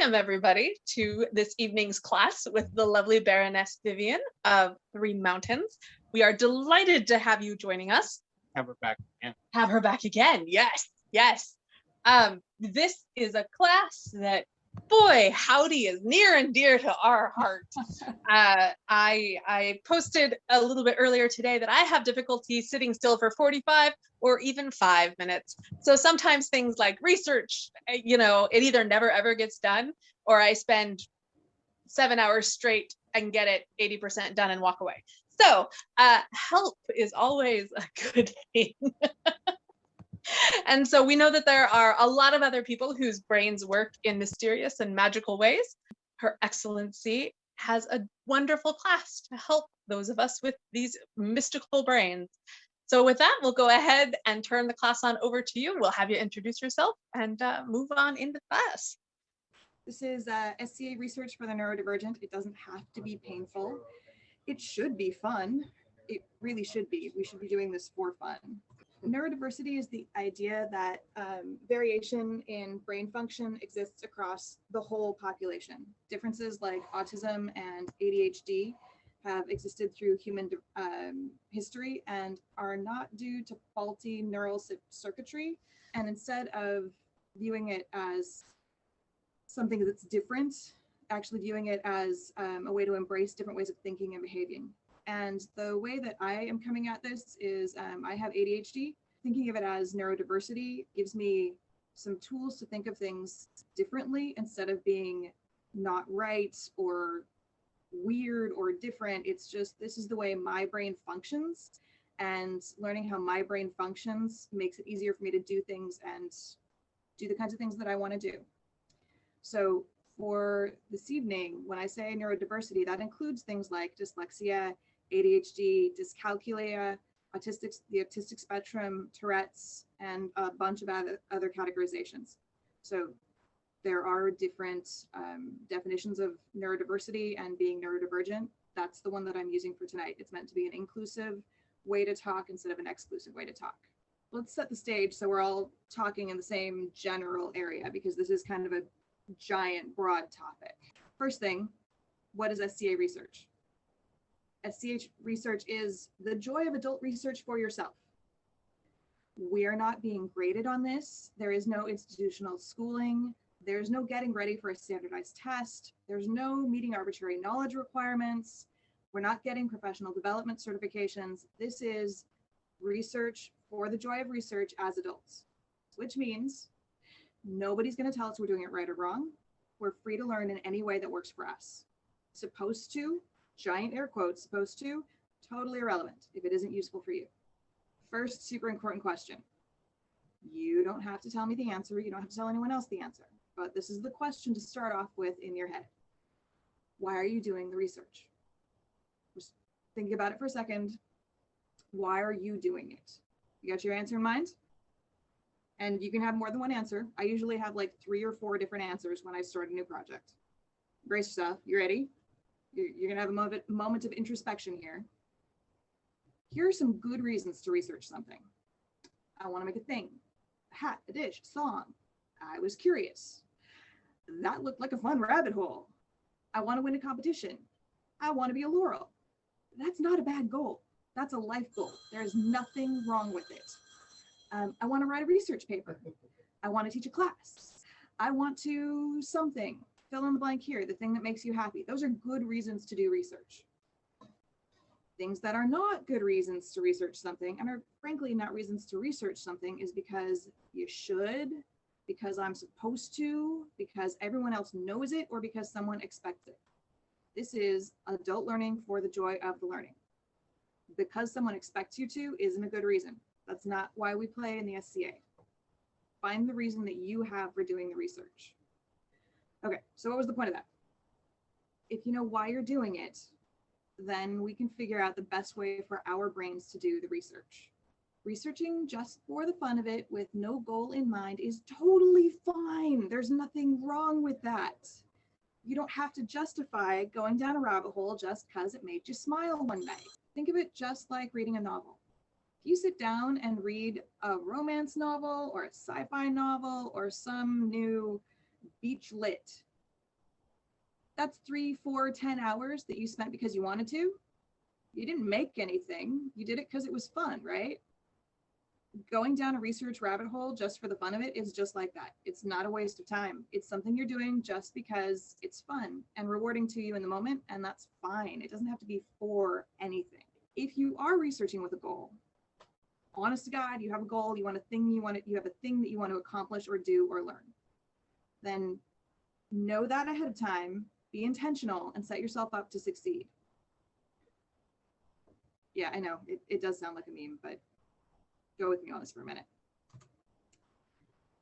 welcome everybody to this evening's class with the lovely Baroness Vivien of Three Mountains. We are delighted to have you joining us. Have her back again. Have her back again, yes, yes. This is a class that, boy, howdy, is near and dear to our hearts. I posted a little bit earlier today that I have difficulty sitting still for 45 or even 5 minutes. So sometimes things like research, you know, it either never ever gets done, or I spend 7 hours straight and get it 80% done and walk away. So help is always a good thing. And so we know that there are a lot of other people whose brains work in mysterious and magical ways. Her Excellency has a wonderful class to help those of us with these mystical brains. So with that, we'll go ahead and turn the class on over to you. We'll have you introduce yourself and move on into class. This is SCA Research for the Neurodivergent. It doesn't have to be painful. It should be fun. It really should be. We should be doing this for fun. Neurodiversity is the idea that variation in brain function exists across the whole population. Differences like autism and ADHD have existed through human history and are not due to faulty neural circuitry. And instead of viewing it as something that's different, actually viewing it as a way to embrace different ways of thinking and behaving. And the way that I am coming at this is I have ADHD. Thinking of it as neurodiversity gives me some tools to think of things differently instead of being not right or weird or different. It's just, this is the way my brain functions, and learning how my brain functions makes it easier for me to do things and do the kinds of things that I want to do. So for this evening, when I say neurodiversity, that includes things like dyslexia, ADHD, dyscalculia, the autistic spectrum, Tourette's, and a bunch of other categorizations. So there are different definitions of neurodiversity and being neurodivergent. That's the one that I'm using for tonight. It's meant to be an inclusive way to talk instead of an exclusive way to talk. Let's set the stage so we're all talking in the same general area, because this is kind of a giant, broad topic. First thing, what is SCA Research? SCA Research is the joy of adult research for yourself. We are not being graded on this. There is no institutional schooling. There's no getting ready for a standardized test. There's no meeting arbitrary knowledge requirements. We're not getting professional development certifications. This is research for the joy of research as adults, which means nobody's going to tell us we're doing it right or wrong. We're free to learn in any way that works for us. Supposed to, giant air quotes, supposed to, totally irrelevant if it isn't useful for you. First, super important question. You don't have to tell me the answer. You don't have to tell anyone else the answer. But this is the question to start off with in your head. Why are you doing the research? Just think about it for a second. Why are you doing it? You got your answer in mind? And you can have more than one answer. I usually have like 3 or 4 different answers when I start a new project. Brace yourself. You ready? You're gonna have a moment of introspection here. Here are some good reasons to research something. I want to make a thing, a hat, a dish, a song. I was curious. That looked like a fun rabbit hole. I want to win a competition. I want to be a Laurel. That's not a bad goal. That's a life goal. There's nothing wrong with it. I want to write a research paper. I want to teach a class. I want to something. Fill in the blank here, the thing that makes you happy. Those are good reasons to do research. Things that are not good reasons to research something, and are frankly not reasons to research something, is because you should, because I'm supposed to, because everyone else knows it, or because someone expects it. This is adult learning for the joy of the learning. Because someone expects you to isn't a good reason. That's not why we play in the SCA. Find the reason that you have for doing the research. Okay, so what was the point of that? If you know why you're doing it, then we can figure out the best way for our brains to do the research. Researching just for the fun of it with no goal in mind is totally fine. There's nothing wrong with that. You don't have to justify going down a rabbit hole just because it made you smile one night. Think of it just like reading a novel. If you sit down and read a romance novel or a sci-fi novel or some new beach lit, That's 3, 4, 10 hours that you spent because you wanted to. You didn't make anything. You did it because it was fun, right? Going down a research rabbit hole just for the fun of it is just like that. It's not a waste of time. It's something you're doing just because it's fun and rewarding to you in the moment, and that's fine. It doesn't have to be for anything. If you are researching with a goal, honest to God, you have a goal, you have a thing that you want to accomplish or do or learn, then know that ahead of time, be intentional, and set yourself up to succeed. Yeah, I know it does sound like a meme, but go with me on this for a minute.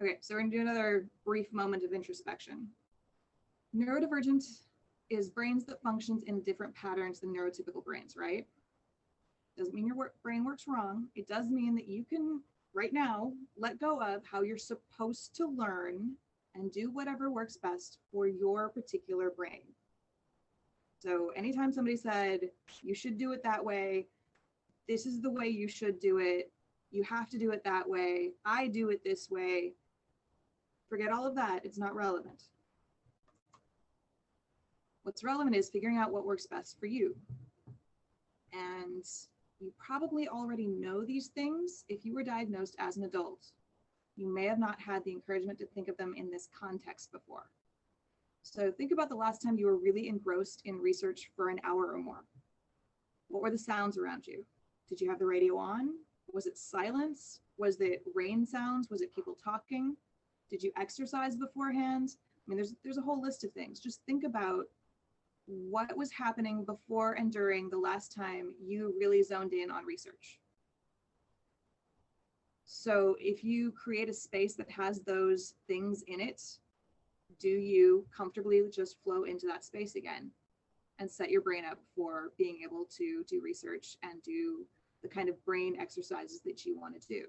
Okay, so we're gonna do another brief moment of introspection. Neurodivergent is brains that functions in different patterns than neurotypical brains, right? Doesn't mean your brain works wrong. It does mean that you can, right now, let go of how you're supposed to learn and do whatever works best for your particular brain. So anytime somebody said, you should do it that way, this is the way you should do it, you have to do it that way, I do it this way, forget all of that. It's not relevant. What's relevant is figuring out what works best for you. And you probably already know these things if you were diagnosed as an adult. You may have not had the encouragement to think of them in this context before. So think about the last time you were really engrossed in research for an hour or more. What were the sounds around you? Did you have the radio on? Was it silence? Was it rain sounds? Was it people talking? Did you exercise beforehand? I mean, there's a whole list of things. Just think about what was happening before and during the last time you really zoned in on research. So if you create a space that has those things in it, do you comfortably just flow into that space again and set your brain up for being able to do research and do the kind of brain exercises that you want to do?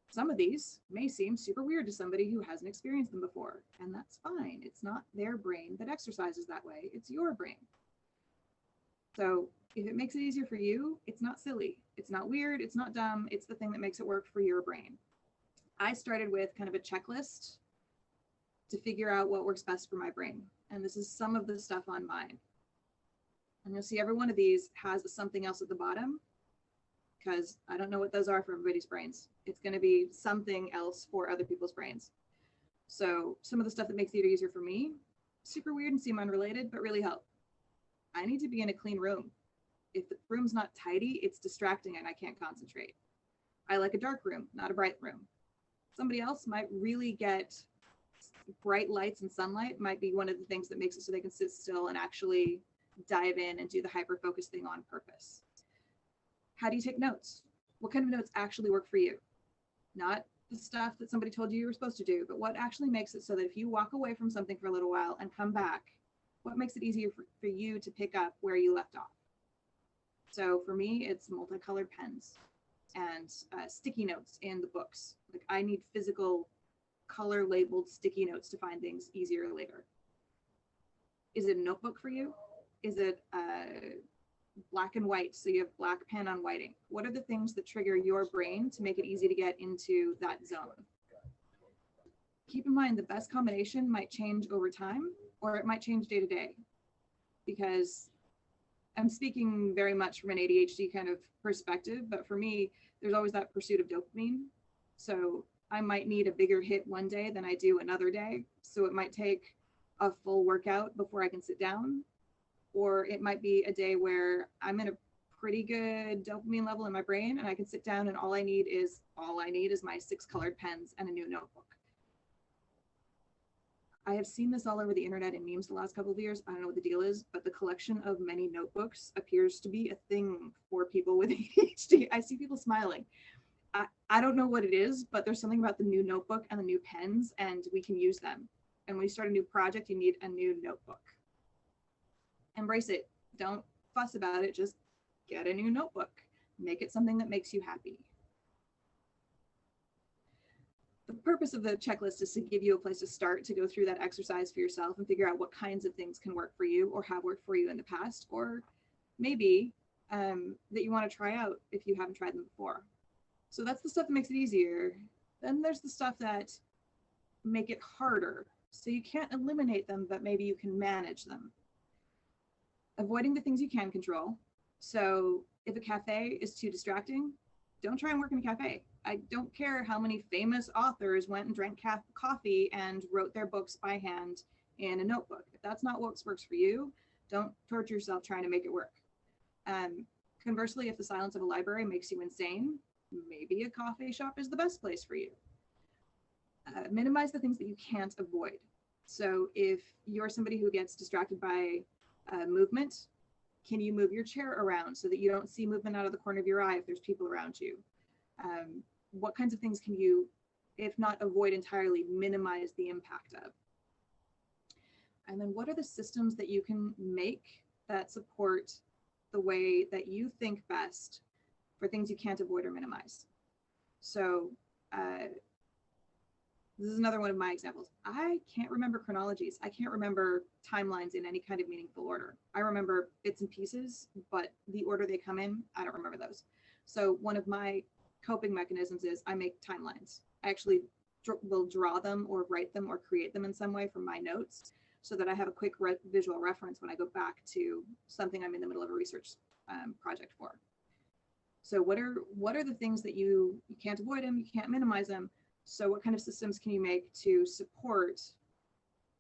Some of these may seem super weird to somebody who hasn't experienced them before, and that's fine. It's not their brain that exercises that way, it's your brain. So if it makes it easier for you, it's not silly, it's not weird, it's not dumb, it's the thing that makes it work for your brain. I started with kind of a checklist to figure out what works best for my brain. And this is some of the stuff on mine. And you'll see every one of these has something else at the bottom, because I don't know what those are for everybody's brains. It's going to be something else for other people's brains. So some of the stuff that makes it easier for me, super weird and seem unrelated, but really help. I need to be in a clean room. If the room's not tidy, it's distracting and I can't concentrate. I like a dark room, not a bright room. Somebody else might really get bright lights and sunlight, might be one of the things that makes it so they can sit still and actually dive in and do the hyper-focus thing on purpose. How do you take notes? What kind of notes actually work for you? Not the stuff that somebody told you were supposed to do, but what actually makes it so that if you walk away from something for a little while and come back, what makes it easier for you to pick up where you left off? So for me, it's multicolored pens and sticky notes in the books. Like I need physical color labeled sticky notes to find things easier later. Is it a notebook for you? Is it black and white, so you have black pen on whiting? What are the things that trigger your brain to make it easy to get into that zone? Keep in mind the best combination might change over time, or it might change day to day, because I'm speaking very much from an ADHD kind of perspective, but for me, there's always that pursuit of dopamine. So I might need a bigger hit one day than I do another day. So it might take a full workout before I can sit down, or it might be a day where I'm in a pretty good dopamine level in my brain and I can sit down and all I need is my 6 colored pens and a new notebook. I have seen this all over the internet in memes the last couple of years. I don't know what the deal is, but the collection of many notebooks appears to be a thing for people with ADHD. I see people smiling. I don't know what it is, but there's something about the new notebook and the new pens, and we can use them. And when you start a new project, you need a new notebook. Embrace it. Don't fuss about it. Just get a new notebook. Make it something that makes you happy. The purpose of the checklist is to give you a place to start to go through that exercise for yourself and figure out what kinds of things can work for you or have worked for you in the past, or maybe that you want to try out if you haven't tried them before. So that's the stuff that makes it easier. Then there's the stuff that make it harder. So you can't eliminate them, but maybe you can manage them. Avoiding the things you can control. So if a cafe is too distracting, don't try and work in a cafe. I don't care how many famous authors went and drank coffee and wrote their books by hand in a notebook. If that's not what works for you, don't torture yourself trying to make it work. Conversely, if the silence of a library makes you insane, maybe a coffee shop is the best place for you. Minimize the things that you can't avoid. So if you're somebody who gets distracted by movement, can you move your chair around so that you don't see movement out of the corner of your eye if there's people around you? What kinds of things can you, if not avoid entirely, minimize the impact of? And then what are the systems that you can make that support the way that you think best for things you can't avoid or minimize? So this is another one of my examples. I can't remember chronologies. I can't remember timelines in any kind of meaningful order. I remember bits and pieces, but the order they come in, I don't remember those. So one of my coping mechanisms is I make timelines. I actually will draw them or write them or create them in some way from my notes so that I have a quick visual reference when I go back to something I'm in the middle of a research project for. So what are the things that you can't avoid them, you can't minimize them. So what kind of systems can you make to support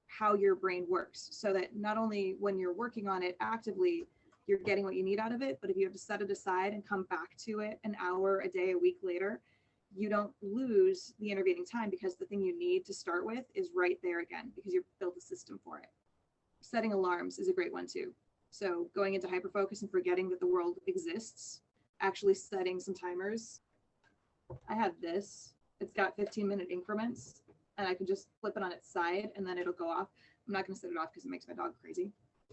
how your brain works so that not only when you're working on it actively, you're getting what you need out of it, but if you have to set it aside and come back to it an hour, a day, a week later, you don't lose the intervening time because the thing you need to start with is right there again because you've built a system for it. Setting alarms is a great one too. So going into hyperfocus and forgetting that the world exists, actually setting some timers. I have this. It's got 15-minute increments and I can just flip it on its side and then it'll go off. I'm not going to set it off because it makes my dog crazy.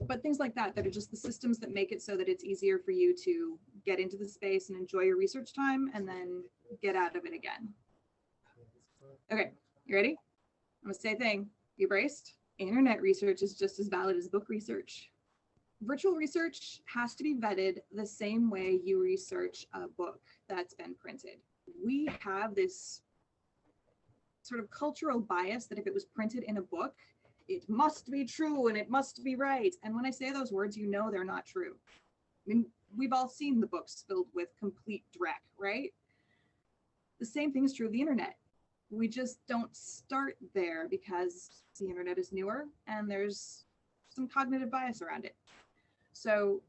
But things like that are just the systems that make it so that it's easier for you to get into the space and enjoy your research time and then get out of it again. Okay, you ready? I'm gonna say a thing. You braced? Internet research is just as valid as book research. Virtual research has to be vetted the same way you research a book that's been printed. We have this sort of cultural bias that if it was printed in a book, it must be true and it must be right. And when I say those words, you know they're not true. I mean, we've all seen the books filled with complete dreck, right? The same thing is true of the internet. We just don't start there because the internet is newer and there's some cognitive bias around it. So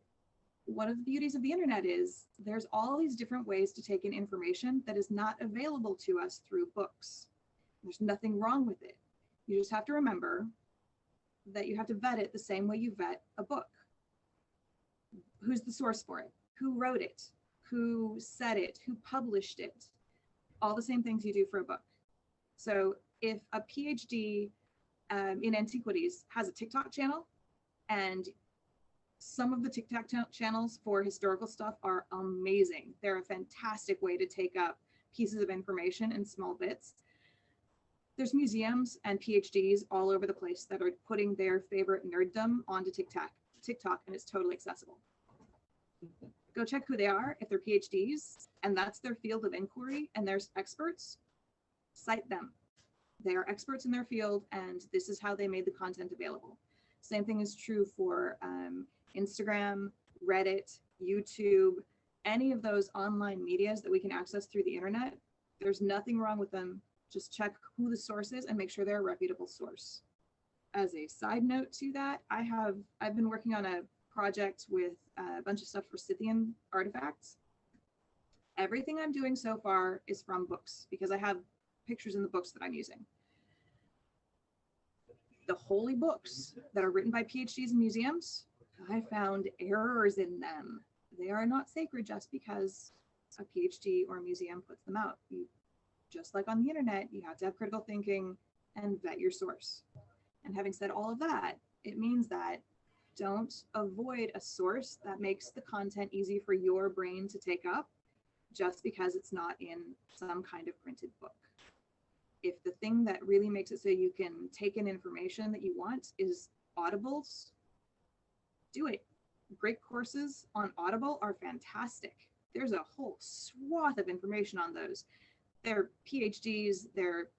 one of the beauties of the internet is there's all these different ways to take in information that is not available to us through books. There's nothing wrong with it. You just have to remember that you have to vet it the same way you vet a book. Who's the source for it? Who wrote it? Who said it? Who published it? All the same things you do for a book. So if a PhD in antiquities has a TikTok channel, and some of the TikTok channels for historical stuff are amazing. They're a fantastic way to take up pieces of information in small bits. There's museums and PhDs all over the place that are putting their favorite nerddom onto TikTok, and it's totally accessible. Go check who they are. If they're PhDs and that's their field of inquiry and there's experts, cite them. They are experts in their field and this is how they made the content available. Same thing is true for Instagram, Reddit, YouTube, any of those online medias that we can access through the internet. There's nothing wrong with them. Just check who the source is and make sure they're a reputable source. As a side note to that, I've been working on a project with a bunch of stuff for Scythian artifacts. Everything I'm doing so far is from books because I have pictures in the books that I'm using. The holy books that are written by PhDs in museums, I found errors in them. They are not sacred just because a PhD or a museum puts them out. Just like on the internet, you have to have critical thinking and vet your source. And having said all of that, it means that don't avoid a source that makes the content easy for your brain to take up just because it's not in some kind of printed book. If the thing that really makes it so you can take in information that you want is Audibles, do it. Great courses on Audible are fantastic. There's a whole swath of information on those. They're PhDs, they're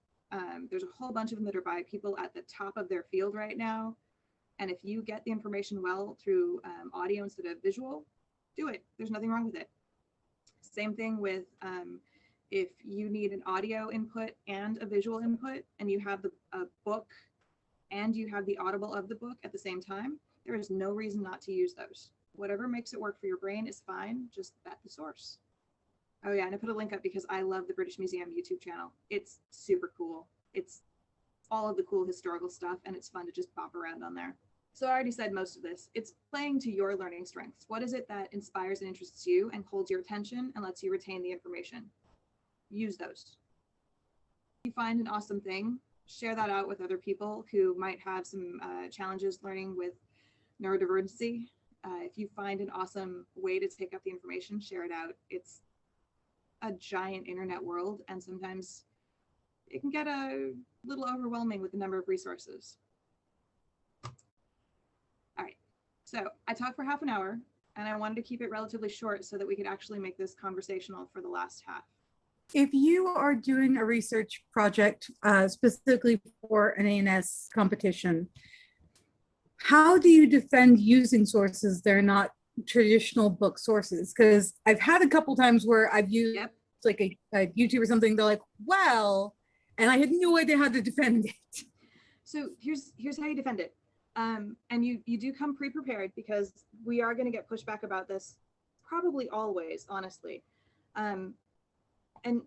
There's a whole bunch of them that are by people at the top of their field right now. And if you get the information well through audio instead of visual, do it. There's nothing wrong with it. Same thing with if you need an audio input and a visual input, and you have a book and you have the audible of the book at the same time, there is no reason not to use those. Whatever makes it work for your brain is fine. Just vet the source. Oh yeah, and I put a link up because I love the British Museum YouTube channel. It's super cool. It's all of the cool historical stuff, and it's fun to just bop around on there. So I already said most of this. It's playing to your learning strengths. What is it that inspires and interests you and holds your attention and lets you retain the information? Use those. If you find an awesome thing, share that out with other people who might have some challenges learning with neurodivergency. If you find an awesome way to take up the information, share it out. It's a giant internet world, and sometimes it can get a little overwhelming with the number of resources. All right, so I talked for half an hour, and I wanted to keep it relatively short so that we could actually make this conversational for the last half. If you are doing a research project specifically for an ANS competition, how do you defend using sources that are not traditional book sources? Because I've had a couple times where I've used like a YouTube or something, they're like, well, and I had no idea how to defend it. So here's how you defend it. And you do come pre-prepared, because we are going to get pushback about this probably always, honestly. And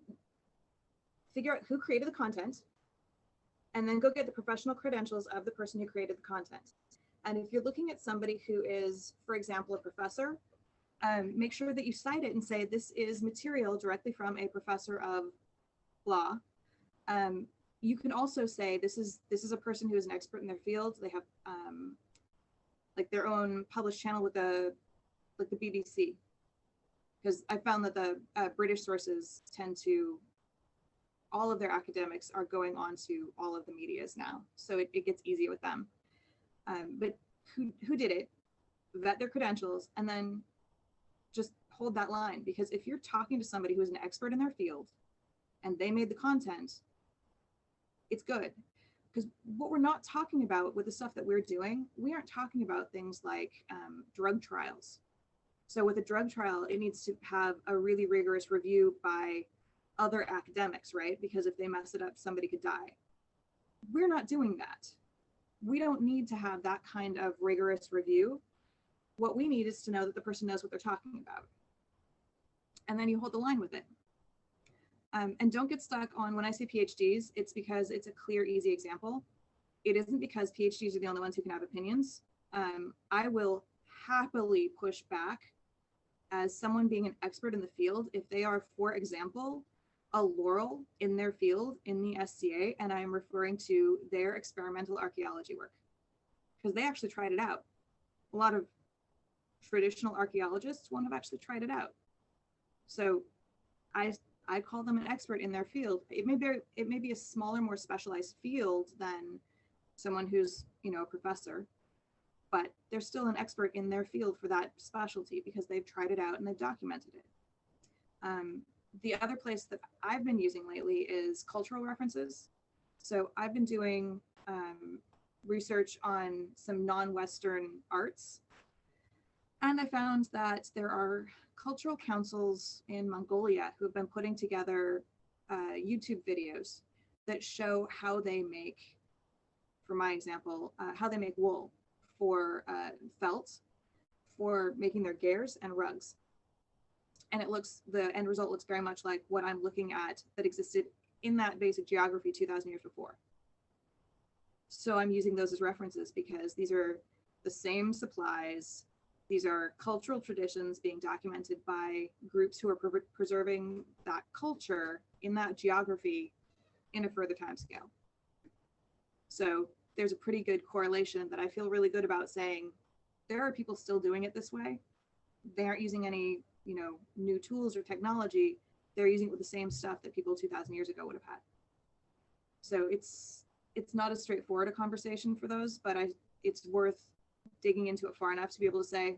figure out who created the content, and then go get the professional credentials of the person who created the content. And if you're looking at somebody who is, for example, a professor, make sure that you cite it and say, this is material directly from a professor of blah. You can also say, this is a person who is an expert in their field. They have like their own published channel with the BBC. Because I found that the British sources tend to, all of their academics are going on to all of the medias now. So it gets easier with them. But who did it, vet their credentials, and then just hold that line. Because if you're talking to somebody who is an expert in their field and they made the content, it's good. Because what we're not talking about with the stuff that we're doing, we aren't talking about things like drug trials. So with a drug trial, it needs to have a really rigorous review by other academics, right? Because if they mess it up, somebody could die. We're not doing that. We don't need to have that kind of rigorous review. What we need is to know that the person knows what they're talking about. And then you hold the line with it. And don't get stuck on, when I say PhDs, it's because it's a clear, easy example. It isn't because PhDs are the only ones who can have opinions. I will happily push back as someone being an expert in the field if they are, for example, a laurel in their field in the SCA, and I'm referring to their experimental archaeology work, because they actually tried it out. A lot of traditional archaeologists won't have actually tried it out. So I call them an expert in their field. It may be a smaller, more specialized field than someone who's, a professor, but they're still an expert in their field for that specialty because they've tried it out and they've documented it. The other place that I've been using lately is cultural references. So I've been doing research on some non-Western arts. And I found that there are cultural councils in Mongolia who have been putting together YouTube videos that show how they make, for my example, how they make wool for felt, for making their gears and rugs. And the end result looks very much like what I'm looking at that existed in that basic geography 2,000 years before. So I'm using those as references because these are the same supplies. These are cultural traditions being documented by groups who are preserving that culture in that geography in a further time scale. So there's a pretty good correlation that I feel really good about saying there are people still doing it this way. They aren't using any, new tools or technology. They're using it with the same stuff that people 2,000 years ago would have had. So it's not as straightforward a conversation for those, but it's worth digging into it far enough to be able to say,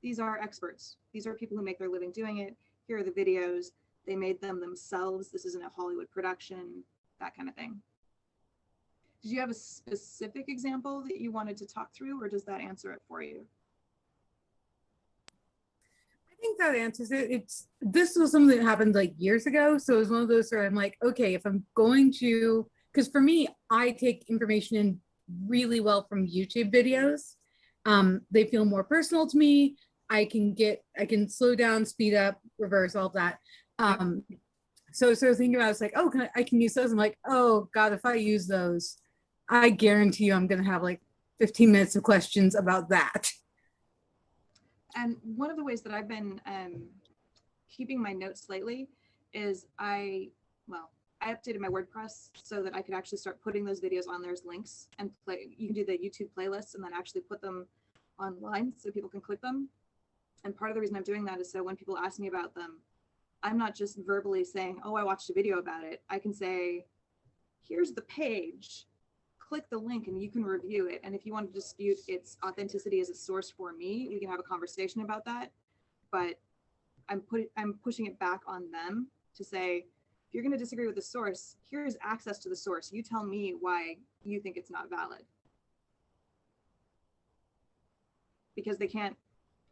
these are experts. These are people who make their living doing it. Here are the videos. They made them themselves. This isn't a Hollywood production, that kind of thing. Did you have a specific example that you wanted to talk through, or does that answer it for you? I think that answers it. This was something that happened like years ago. So it was one of those where I'm like, okay, if I'm going to, because for me, I take information in really well from YouTube videos. They feel more personal to me. I can slow down, speed up, reverse, all that. So thinking about it, it's like, oh, I can use those. I'm like, oh God, if I use those, I guarantee you I'm gonna have like 15 minutes of questions about that. And one of the ways that I've been keeping my notes lately is I updated my WordPress so that I could actually start putting those videos on there as links and play. You can do the YouTube playlists and then actually put them online so people can click them. And part of the reason I'm doing that is so when people ask me about them, I'm not just verbally saying, oh, I watched a video about it. I can say, here's the page, click the link and you can review it. And if you want to dispute its authenticity as a source for me, we can have a conversation about that. But I'm pushing it back on them to say, if you're going to disagree with the source, here's access to the source. You tell me why you think it's not valid. Because they can't,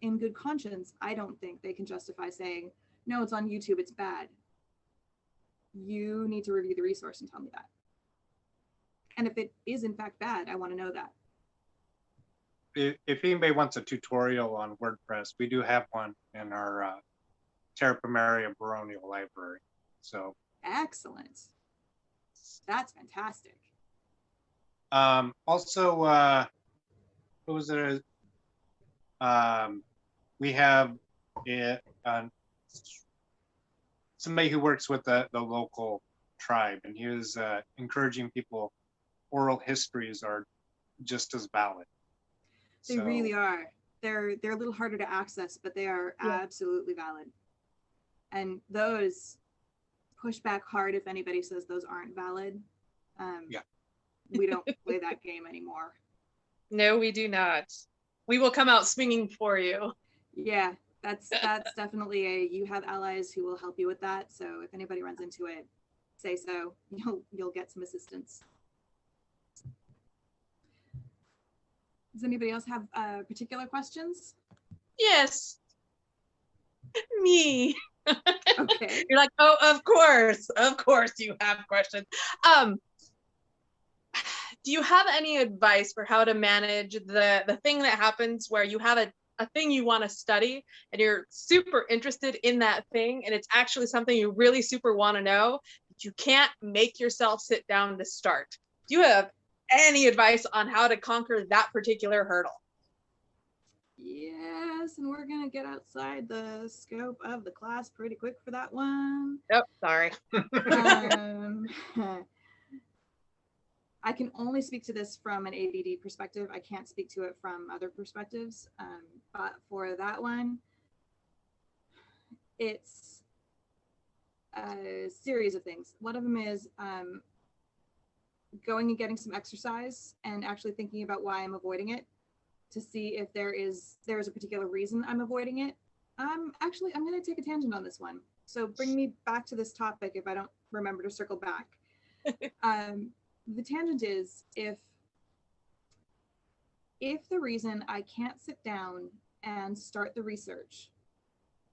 in good conscience, I don't think they can justify saying, no, it's on YouTube, it's bad. You need to review the resource and tell me that. And if it is in fact bad, I want to know that. If anybody wants a tutorial on WordPress, we do have one in our Terra Pomaria Baronial library. So excellent. That's fantastic. Also, what was it? We have somebody who works with the local tribe, and he was encouraging people. Oral histories are just as valid. They really are. They're a little harder to access, but they are absolutely valid. And those push back hard if anybody says those aren't valid. We don't play that game anymore. No, we do not. We will come out swinging for you. Yeah, that's definitely you have allies who will help you with that. So if anybody runs into it, say so. You'll get some assistance. Does anybody else have particular questions? Yes. Me. Okay. You're like, oh, of course you have questions. Do you have any advice for how to manage the thing that happens where you have a thing you want to study and you're super interested in that thing and it's actually something you really super want to know, but you can't make yourself sit down to start? Do you have any advice on how to conquer that particular hurdle? Yes, and we're gonna get outside the scope of the class pretty quick for that one. Oh, sorry. I can only speak to this from an ABD perspective. I can't speak to it from other perspectives. But for that one, it's a series of things. One of them is going and getting some exercise and actually thinking about why I'm avoiding it to see if there is a particular reason I'm avoiding it. I'm going to take a tangent on this one. So bring me back to this topic if I don't remember to circle back. The tangent is if the reason I can't sit down and start the research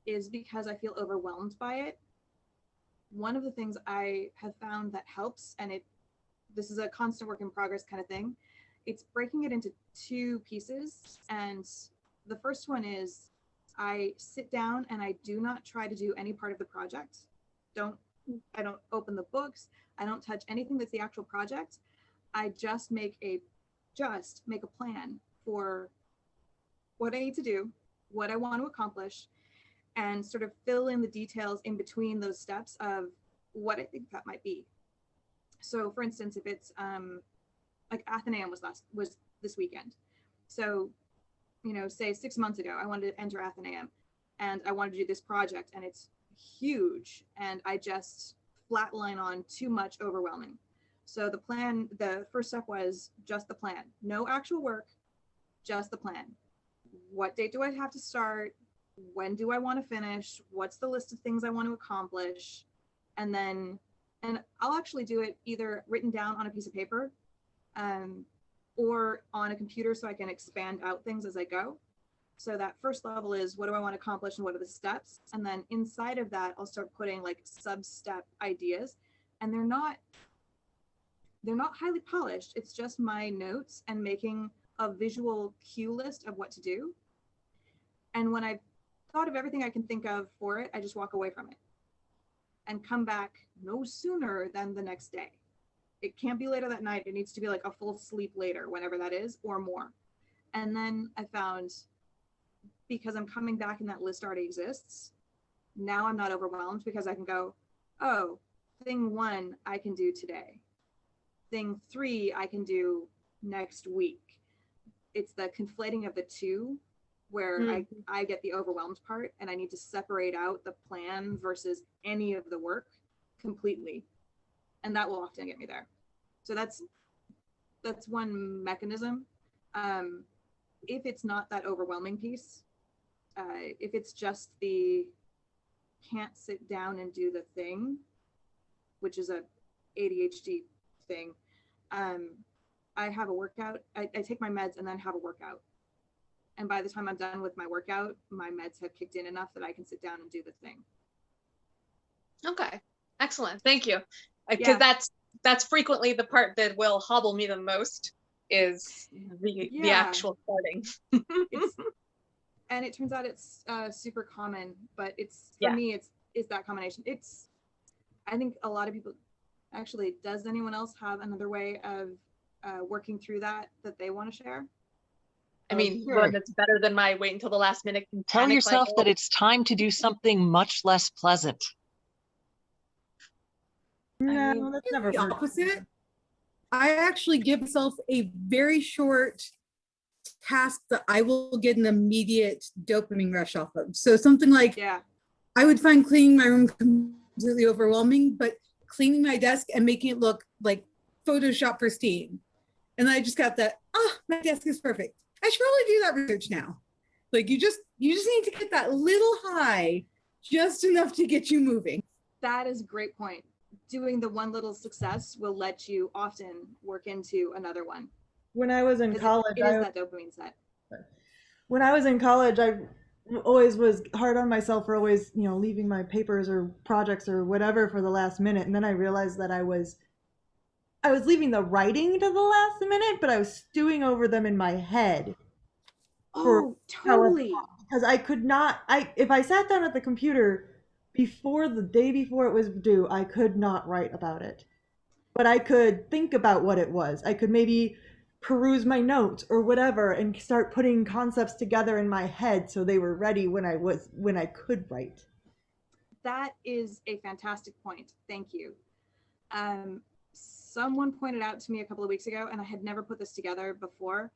is because I feel overwhelmed by it, one of the things I have found that helps, and this is a constant work in progress kind of thing, it's breaking it into two pieces. And the first one is I sit down and I do not try to do any part of the project. I don't open the books. I don't touch anything that's the actual project. I just make a plan for what I need to do, what I want to accomplish, and sort of fill in the details in between those steps of what I think that might be. So for instance, if it's like Athenaeum was this weekend. So, say 6 months ago, I wanted to enter Athenaeum and I wanted to do this project and it's huge and I just flatline on too much overwhelming. So the first step was just the plan, no actual work, just the plan. What date do I have to start? When do I want to finish? What's the list of things I want to accomplish? And I'll actually do it either written down on a piece of paper, or on a computer so I can expand out things as I go. So that first level is what do I want to accomplish and what are the steps? And then inside of that, I'll start putting like sub-step ideas, and they're not highly polished. It's just my notes and making a visual cue list of what to do. And when I've thought of everything I can think of for it, I just walk away from it and come back no sooner than the next day. It can't be later that night. It needs to be like a full sleep later, whenever that is, or more. And then I found, because I'm coming back and that list already exists, now I'm not overwhelmed because I can go, oh, thing 1 I can do today. Thing 3 I can do next week. It's the conflating of the two where I get the overwhelmed part, and I need to separate out the plan versus any of the work completely. And that will often get me there. So that's one mechanism. If it's not that overwhelming piece, if it's just the can't sit down and do the thing, which is a ADHD thing, I have a workout. I take my meds and then have a workout. And by the time I'm done with my workout, my meds have kicked in enough that I can sit down and do the thing. Okay, excellent. Thank you. Because that's frequently the part that will hobble me the most, is the actual starting. And it turns out it's super common, but it's, for me, it's that combination. I think a lot of people, actually, does anyone else have another way of working through that they want to share? I mean, one that's better than my wait until the last minute. Tell yourself that it's time to do something much less pleasant. No, that's never the opposite. I actually give myself a very short task that I will get an immediate dopamine rush off of. So something like, I would find cleaning my room completely overwhelming, but cleaning my desk and making it look like Photoshop pristine. And I just got that, my desk is perfect. I should probably do that research now. Like you just need to get that little high, just enough to get you moving. That is a great point. Doing the one little success will let you often work into another one. When I was in college, it is that dopamine set. When I was in college, I always was hard on myself for always, leaving my papers or projects or whatever for the last minute. And then I realized that I was leaving the writing to the last minute, but I was stewing over them in my head. Oh, totally. Because I could not, if I sat down at the computer the day before it was due, I could not write about it. But I could think about what it was. I could maybe peruse my notes or whatever and start putting concepts together in my head so they were ready when I could write. That is a fantastic point. Thank you. Someone pointed out to me a couple of weeks ago, and I had never put this together before.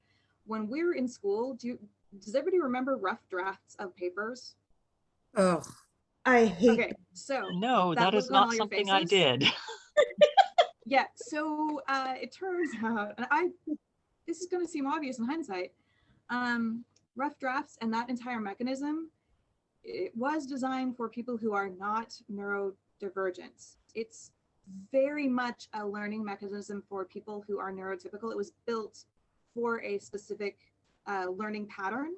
When we were in school, does everybody remember rough drafts of papers? Oh, I hate. Okay, so no, that is not something I did. Yeah, so it turns out, and this is going to seem obvious in hindsight, rough drafts and that entire mechanism, it was designed for people who are not neurodivergent. It's very much a learning mechanism for people who are neurotypical. It was built for a specific learning pattern.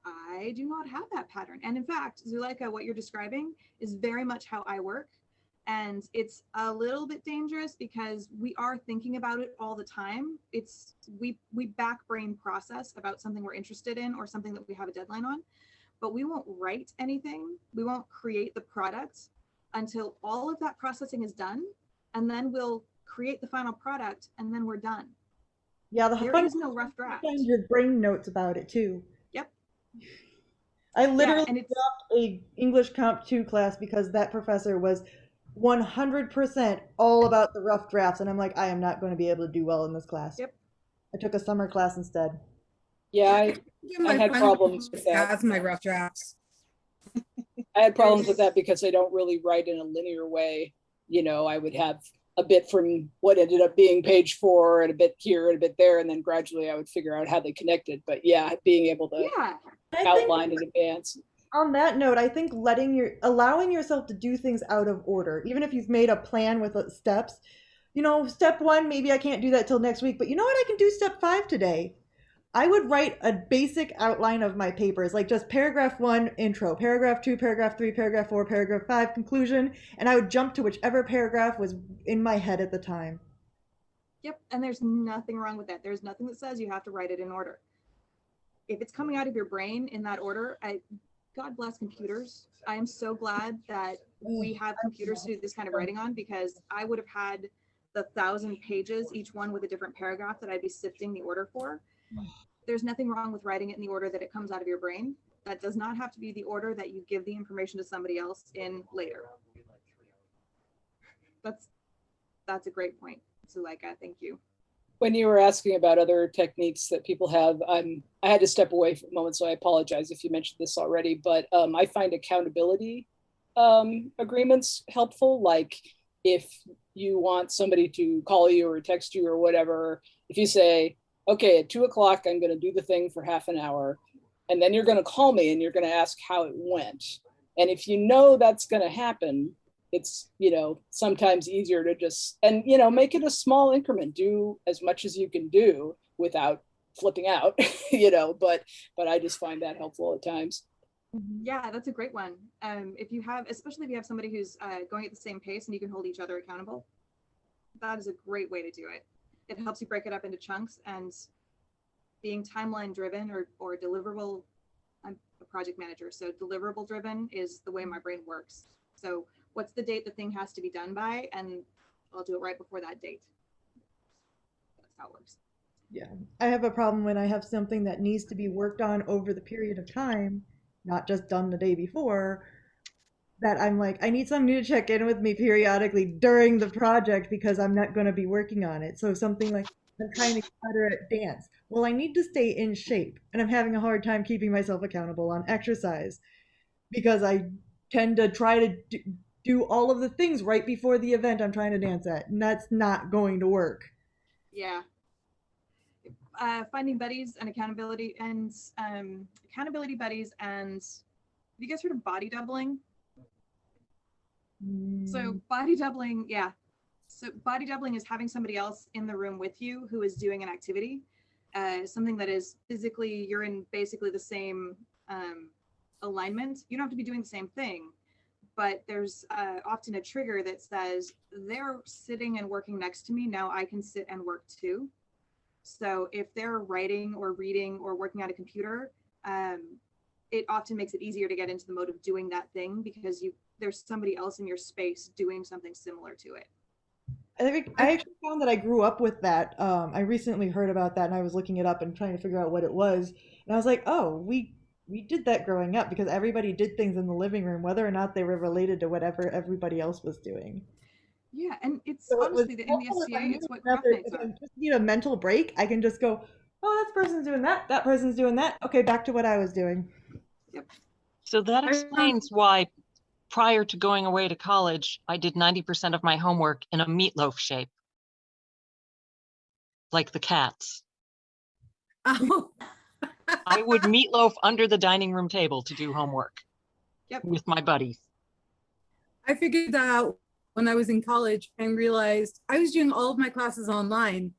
I do not have that pattern. And in fact, Zuleika, what you're describing is very much how I work. And it's a little bit dangerous because we are thinking about it all the time. We back brain process about something we're interested in or something that we have a deadline on, but we won't write anything. We won't create the product until all of that processing is done. And then we'll create the final product and then we're done. Yeah, there is no rough draft. Find your brain notes about it too. Yep. I literally dropped a English Comp 2 class because that professor was 100% all about the rough drafts, and I'm like, I am not going to be able to do well in this class. Yep. I took a summer class instead. Yeah, I had problems with that. That's my rough drafts. I had problems with that because I don't really write in a linear way. I would have a bit from what ended up being page 4 and a bit here and a bit there, and then gradually I would figure out how they connected. But yeah, being able to outline in advance. On that note, I think allowing yourself to do things out of order, even if you've made a plan with steps, you know, step 1, maybe I can't do that till next week, but you know what? I can do step 5 today. I would write a basic outline of my papers, like just paragraph 1, intro, paragraph 2, paragraph 3, paragraph 4, paragraph 5, conclusion, and I would jump to whichever paragraph was in my head at the time. Yep, and there's nothing wrong with that. There's nothing that says you have to write it in order. If it's coming out of your brain in that order, God bless computers. I am so glad that we have computers to do this kind of writing on, because I would have had the 1,000 pages, each one with a different paragraph that I'd be sifting the order for. There's nothing wrong with writing it in the order that it comes out of your brain. That does not have to be the order that you give the information to somebody else in later. That's a great point, Zuleika. Thank you. When you were asking about other techniques that people have, I had to step away for a moment, so I apologize if you mentioned this already, but I find accountability agreements helpful. Like if you want somebody to call you or text you or whatever, if you say, okay, at 2 o'clock, I'm going to do the thing for half an hour, and then you're going to call me and you're going to ask how it went. And if you know that's going to happen, it's, you know, sometimes easier to just, and, you know, make it a small increment, do as much as you can do without flipping out, you know, but I just find that helpful at times. Yeah, that's a great one. If you have, especially if you have somebody who's going at the same pace and you can hold each other accountable, that is a great way to do it. It helps you break it up into chunks, and being timeline driven or deliverable. I'm a project manager, so deliverable driven is the way my brain works. So what's the date the thing has to be done by, and I'll do it right before that date. That's how it works. Yeah, I have a problem when I have something that needs to be worked on over the period of time, not just done the day before, that I'm like, I need somebody to check in with me periodically during the project because I'm not going to be working on it. So something like, I'm trying to get better at dance. Well, I need to stay in shape, and I'm having a hard time keeping myself accountable on exercise because I tend to try to do all of the things right before the event I'm trying to dance at, and that's not going to work. Yeah. Finding buddies and accountability buddies, and have you guys heard of body doubling? So body doubling, yeah. So body doubling is having somebody else in the room with you who is doing an activity, something that is physically, you're in basically the same alignment. You don't have to be doing the same thing, but there's often a trigger that says, they're sitting and working next to me, now I can sit and work too. So if they're writing or reading or working on a computer, it often makes it easier to get into the mode of doing that thing because there's somebody else in your space doing something similar to it. I actually found that I grew up with that. I recently heard about that, and I was looking it up and trying to figure out what it was. And I was like, oh, we did that growing up because everybody did things in the living room, whether or not they were related to whatever everybody else was doing. Yeah, and it's So honestly, in the SCA, it's what craft nights are. If I just need a mental break, I can just go, oh, that person's doing that, that person's doing that. Okay, back to what I was doing. Yep. So that explains why prior to going away to college, I did 90% of my homework in a meatloaf shape. Like the cats. Oh. I would meatloaf under the dining room table to do homework. Yep. With my buddies. I figured that out when I was in college and realized I was doing all of my classes online.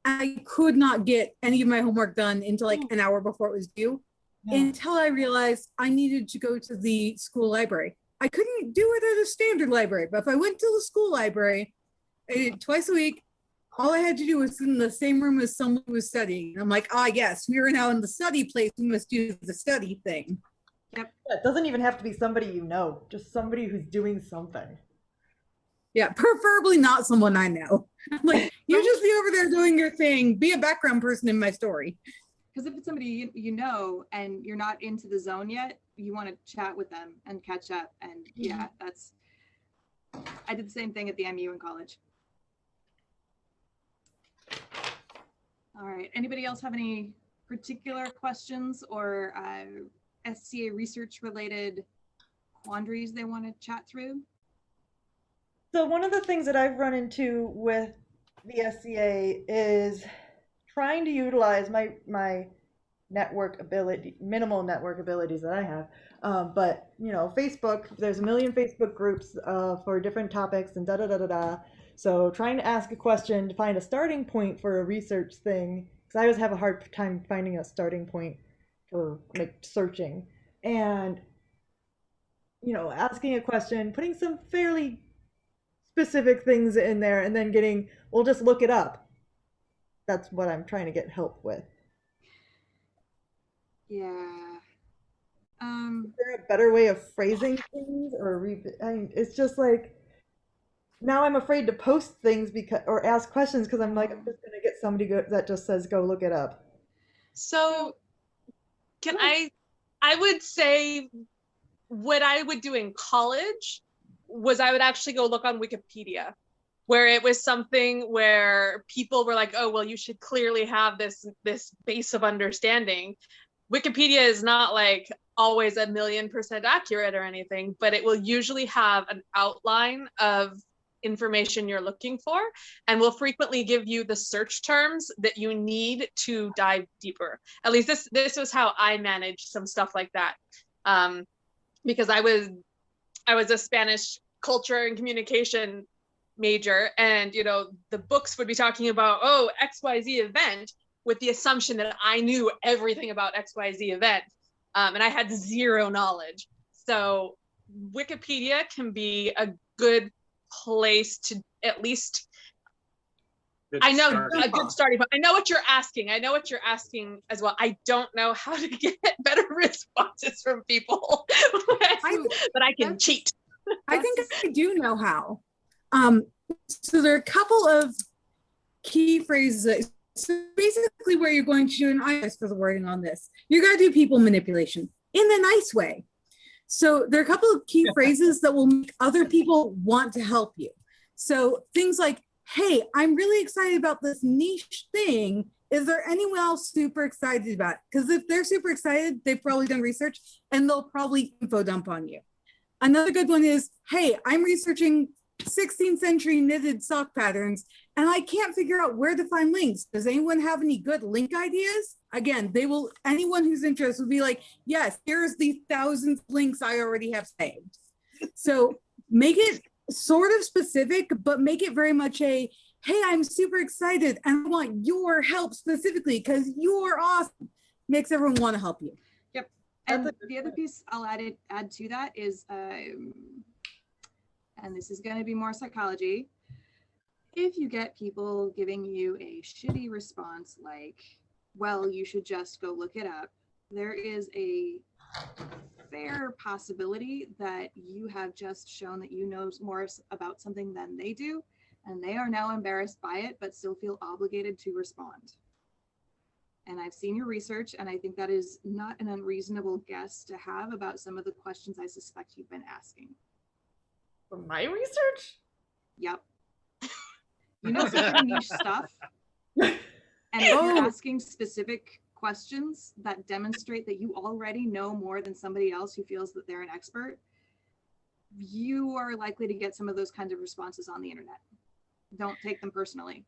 I could not get any of my homework done until like an hour before it was due, until I realized I needed to go to the school library. I couldn't do it at a standard library, but if I went to the school library twice a week, all I had to do was sit in the same room as someone who was studying. I'm like, yes, we are now in the study place. We must do the study thing. Yep. Yeah, it doesn't even have to be somebody you know, just somebody who's doing something. Yeah, preferably not someone I know. Like, you just be over there doing your thing. Be a background person in my story. Because if it's somebody you know and you're not into the zone yet, you want to chat with them and catch up. And yeah, I did the same thing at the MU in college. All right, anybody else have any particular questions or SCA research related quandaries they want to chat through? So one of the things that I've run into with the SCA is trying to utilize my network ability, minimal network abilities that I have. But you know, Facebook, there's a million Facebook groups for different topics and So trying to ask a question to find a starting point for a research thing, because I always have a hard time finding a starting point for like searching. And asking a question, putting some fairly specific things in there, and then getting, we'll just look it up. That's what I'm trying to get help with. Yeah. Is there a better way of phrasing things, or it's just like now I'm afraid to post things or ask questions because I'm like, I'm just gonna get somebody that just says go look it up. So I would say what I would do in college was I would actually go look on Wikipedia, where it was something where people were like, oh, well, you should clearly have this base of understanding. Wikipedia is not like always 1,000,000% accurate or anything, but it will usually have an outline of information you're looking for, and will frequently give you the search terms that you need to dive deeper. At least this was how I managed some stuff like that. Because I was a Spanish culture and communication major, and the books would be talking about, oh, XYZ event, with the assumption that I knew everything about XYZ event, and I had zero knowledge. So Wikipedia can be a good place to at least, I know a good starting point. I know what you're asking. I know what you're asking as well. I don't know how to get better responses from people, but I can cheat. I think I do know how. So there are a couple of key phrases. So basically where you're going to do, and I ask for the wording on this, you're going to do people manipulation in the nice way. So there are a couple of key phrases that will make other people want to help you. So things like, hey, I'm really excited about this niche thing. Is there anyone else super excited about it? Because if they're super excited, they've probably done research and they'll probably info dump on you. Another good one is, hey, I'm researching 16th century knitted sock patterns and I can't figure out where to find links. Does anyone have any good link ideas? Again, anyone who's interested will be like, yes, here's the thousands of links I already have saved. So make it sort of specific, but make it very much a, hey, I'm super excited and I want your help specifically because you're awesome. Makes everyone want to help you. Yep. And the other piece I'll add to that is, and this is going to be more psychology. If you get people giving you a shitty response like, well, you should just go look it up, there is a fair possibility that you have just shown that you know more about something than they do, and they are now embarrassed by it, but still feel obligated to respond. And I've seen your research, and I think that is not an unreasonable guess to have about some of the questions I suspect you've been asking. For my research? Yep. You know some pretty niche stuff. And if you're asking specific questions that demonstrate that you already know more than somebody else who feels that they're an expert, you are likely to get some of those kinds of responses on the internet. Don't take them personally.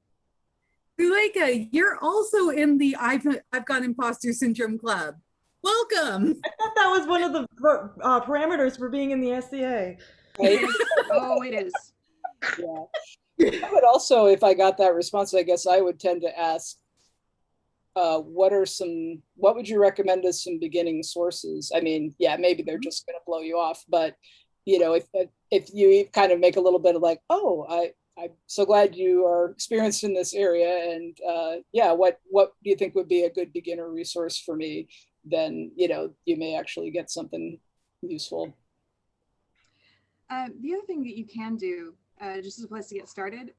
Zuleika, you're also in the I've got imposter syndrome club. Welcome. I thought that was one of the parameters for being in the SCA. Right? Oh, it is. Yeah. I would also, if I got that response, I guess I would tend to ask, what would you recommend as some beginning sources? I mean, yeah, maybe they're just going to blow you off, but if you kind of make a little bit of like, oh, I'm so glad you are experienced in this area, and yeah, what do you think would be a good beginner resource for me? Then you may actually get something useful. The other thing that you can do, just as a place to get started,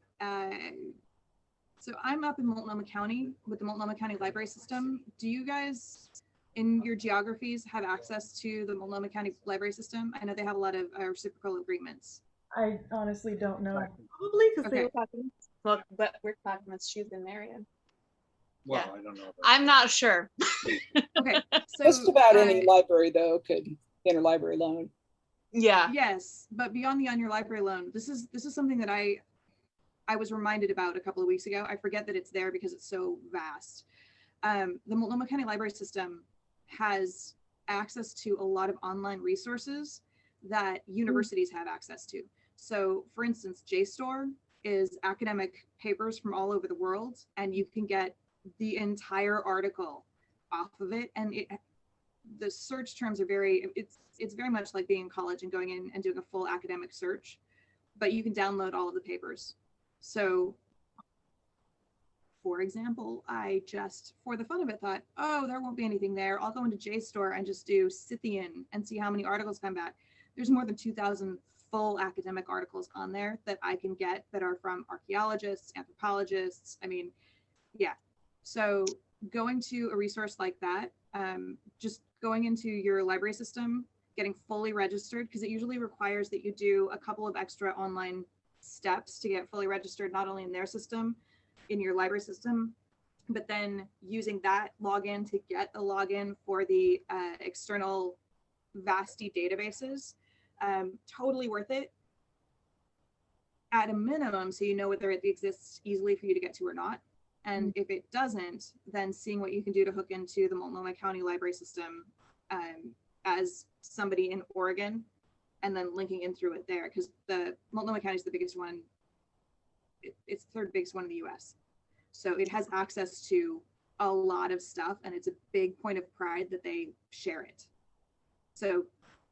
so I'm up in Multnomah County with the Multnomah County Library System. Do you guys, in your geographies, have access to the Multnomah County Library System? I know they have a lot of reciprocal agreements. I honestly don't know. Probably because Okay. Look, but we're classmates. She's in Marion. Well, Yeah. I don't know. I'm not sure. Okay. So, Just about any library, though, could interlibrary loan. Yeah. Yes, but beyond the on your library loan, this is something that I was reminded about a couple of weeks ago. I forget that it's there because it's so vast. The Multnomah County Library System has access to a lot of online resources that universities have access to. So, for instance, JSTOR is academic papers from all over the world, and you can get the entire article off of it. And the search terms are it's very much like being in college and going in and doing a full academic search, but you can download all of the papers. So for example, I just, for the fun of it, thought, oh, there won't be anything there. I'll go into JSTOR and just do Scythian and see how many articles come back. There's more than 2,000 full academic articles on there that I can get that are from archaeologists, anthropologists. I mean, yeah. So going to a resource like that, just going into your library system, getting fully registered, because it usually requires that you do a couple of extra online steps to get fully registered, not only in their system, in your library system, but then using that login to get a login for the external vasty databases. Totally worth it at a minimum, so you know whether it exists easily for you to get to or not. And if it doesn't, then seeing what you can do to hook into the Multnomah County library system as somebody in Oregon, and then linking in through it there, because the Multnomah County is the biggest one. It's the third biggest one in the US. So it has access to a lot of stuff, and it's a big point of pride that they share it. So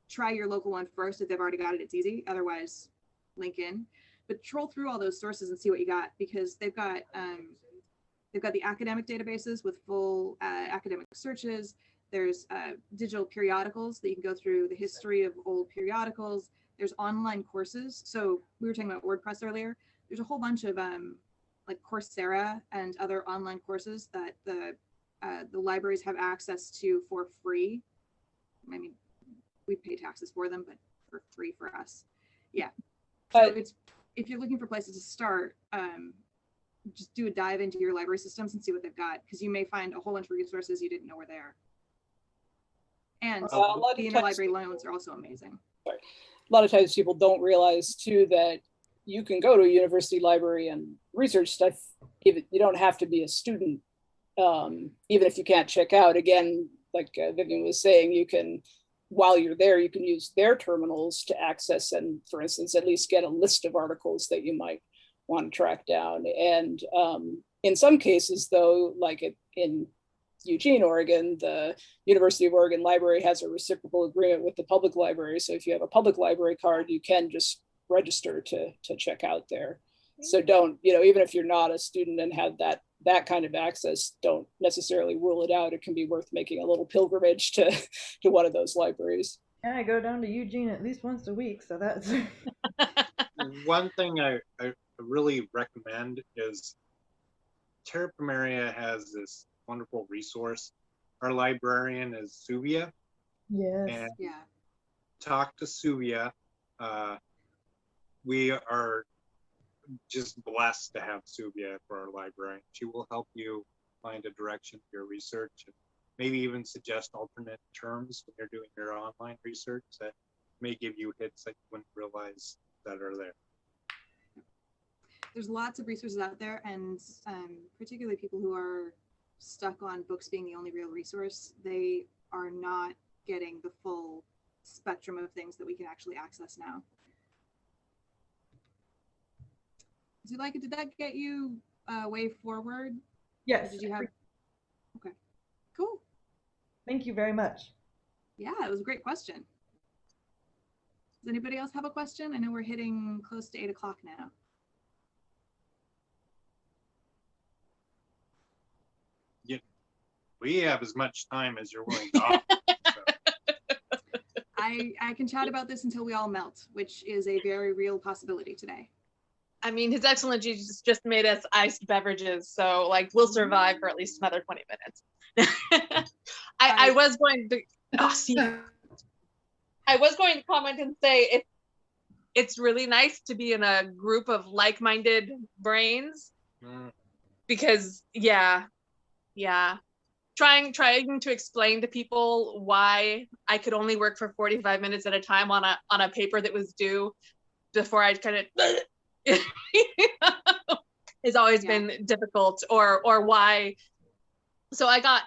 try your local one first. If they've already got it, it's easy. Otherwise, link in. But troll through all those sources and see what you got, because they've got the academic databases with full academic searches. There's digital periodicals that you can go through the history of old periodicals. There's online courses. So we were talking about WordPress earlier. There's a whole bunch of like Coursera and other online courses that the libraries have access to for free. I mean, we pay taxes for them, but for free for us. Yeah. So it's, if you're looking for places to start, just do a dive into your library systems and see what they've got, because you may find a whole bunch of resources you didn't know were there. And the interlibrary loans are also amazing. Sorry. A lot of times people don't realize too that you can go to a university library and research stuff. Even you don't have to be a student, even if you can't check out. Again, like Vivien was saying, you can, while you're there, you can use their terminals to access and, for instance, at least get a list of articles that you might want to track down. And in some cases, though, like in Eugene, Oregon, the University of Oregon Library has a reciprocal agreement with the public library. So if you have a public library card, you can just register to check out there. So don't, even if you're not a student and have that kind of access, don't necessarily rule it out. It can be worth making a little pilgrimage to one of those libraries. And I go down to Eugene at least once a week, so that's One thing I really recommend is Terra Pomaria has this wonderful resource. Our librarian is Suvia. yes. And Yeah. talk to Suvia. We are just blessed to have Suvia for our library. She will help you find a direction for your research, and maybe even suggest alternate terms when you're doing your online research that may give you hits that you wouldn't realize that are there. There's lots of resources out there, and particularly people who are stuck on books being the only real resource, they are not getting the full spectrum of things that we can actually access now. Zuleika, did that get you way forward? Yes. Did you have? Okay, cool. Thank you very much. Yeah, it was a great question. Does anybody else have a question? I know we're hitting close to 8 o'clock now. Yeah, we have as much time as you're willing to offer. So. I can chat about this until we all melt, which is a very real possibility today. I mean, His Excellency just made us iced beverages, so like we'll survive for at least another 20 minutes. I was going to I was going to comment and say it's really nice to be in a group of like-minded brains, because trying to explain to people why I could only work for 45 minutes at a time on a paper that was due before I kind of has always been difficult, or why. So I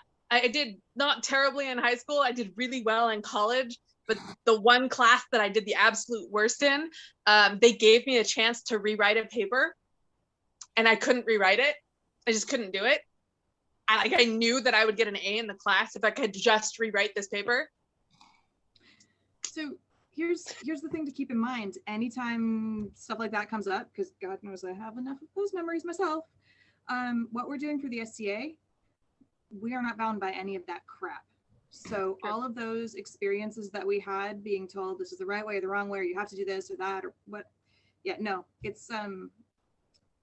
did not terribly in high school. I did really well in college, but the one class that I did the absolute worst in, they gave me a chance to rewrite a paper, and I couldn't rewrite it. I just couldn't do it. I knew that I would get an A in the class if I could just rewrite this paper. So here's the thing to keep in mind. Anytime stuff like that comes up, because God knows I have enough of those memories myself, what we're doing for the SCA, we are not bound by any of that crap. So all of those experiences that we had being told this is the right way or the wrong way, or you have to do this or that or what, yeah, no, it's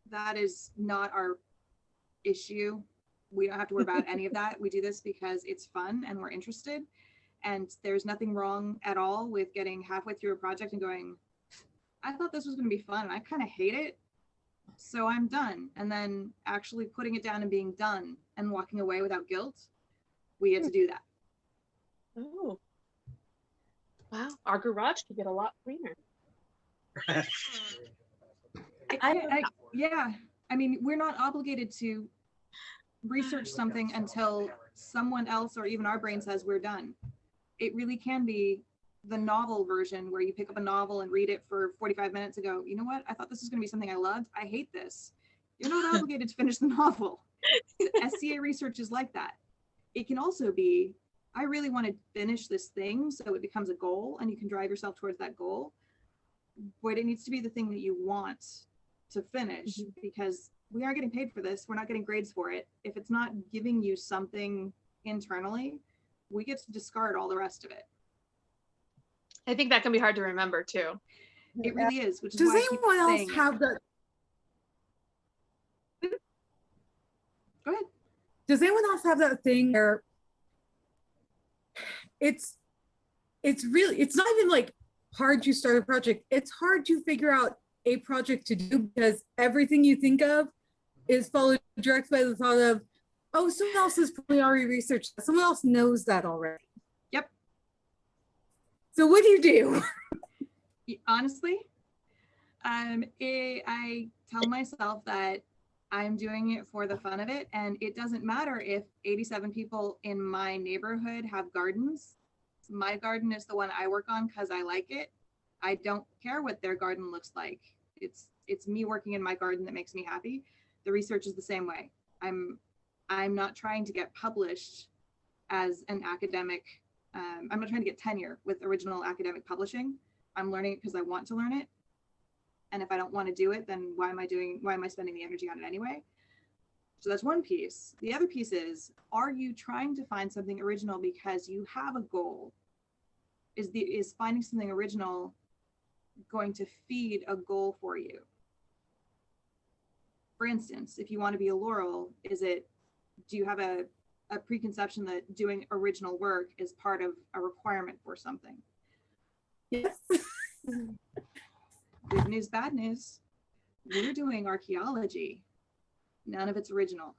that is not our issue. We don't have to worry about any of that. We do this because it's fun and we're interested. And there's nothing wrong at all with getting halfway through a project and going, I thought this was going to be fun. I kind of hate it. So I'm done. And then actually putting it down and being done and walking away without guilt. We get to do that. Oh, wow. Our garage could get a lot cleaner. Yeah. I mean, we're not obligated to research something until someone else or even our brain says we're done. It really can be the novel version where you pick up a novel and read it for 45 minutes and go, you know what? I thought this was going to be something I loved. I hate this. You're not obligated to finish the novel. SCA research is like that. It can also be, I really want to finish this thing, so it becomes a goal and you can drive yourself towards that goal. But it needs to be the thing that you want to finish, because we are getting paid for this. We're not getting grades for it. If it's not giving you something internally, we get to discard all the rest of it. I think that can be hard to remember too. It really is. Which is Does why I keep anyone else saying it. have that? Go ahead. Does anyone else have that thing where it's really, it's not even like hard to start a project. It's hard to figure out a project to do because everything you think of is followed directly by the thought of, oh, someone else has probably already researched that. Someone else knows that already. Yep. So what do you do? Honestly, I tell myself that I'm doing it for the fun of it, and it doesn't matter if 87 people in my neighborhood have gardens. My garden is the one I work on because I like it. I don't care what their garden looks like. It's me working in my garden that makes me happy. The research is the same way. I'm not trying to get published as an academic. I'm not trying to get tenure with original academic publishing. I'm learning it because I want to learn it. And if I don't want to do it, then why am I spending the energy on it anyway? So that's one piece. The other piece is, are you trying to find something original because you have a goal? Is finding something original going to feed a goal for you? For instance, if you want to be a Laurel, do you have a preconception that doing original work is part of a requirement for something? Yes. Good news, bad news. We're doing archaeology. None of it's original.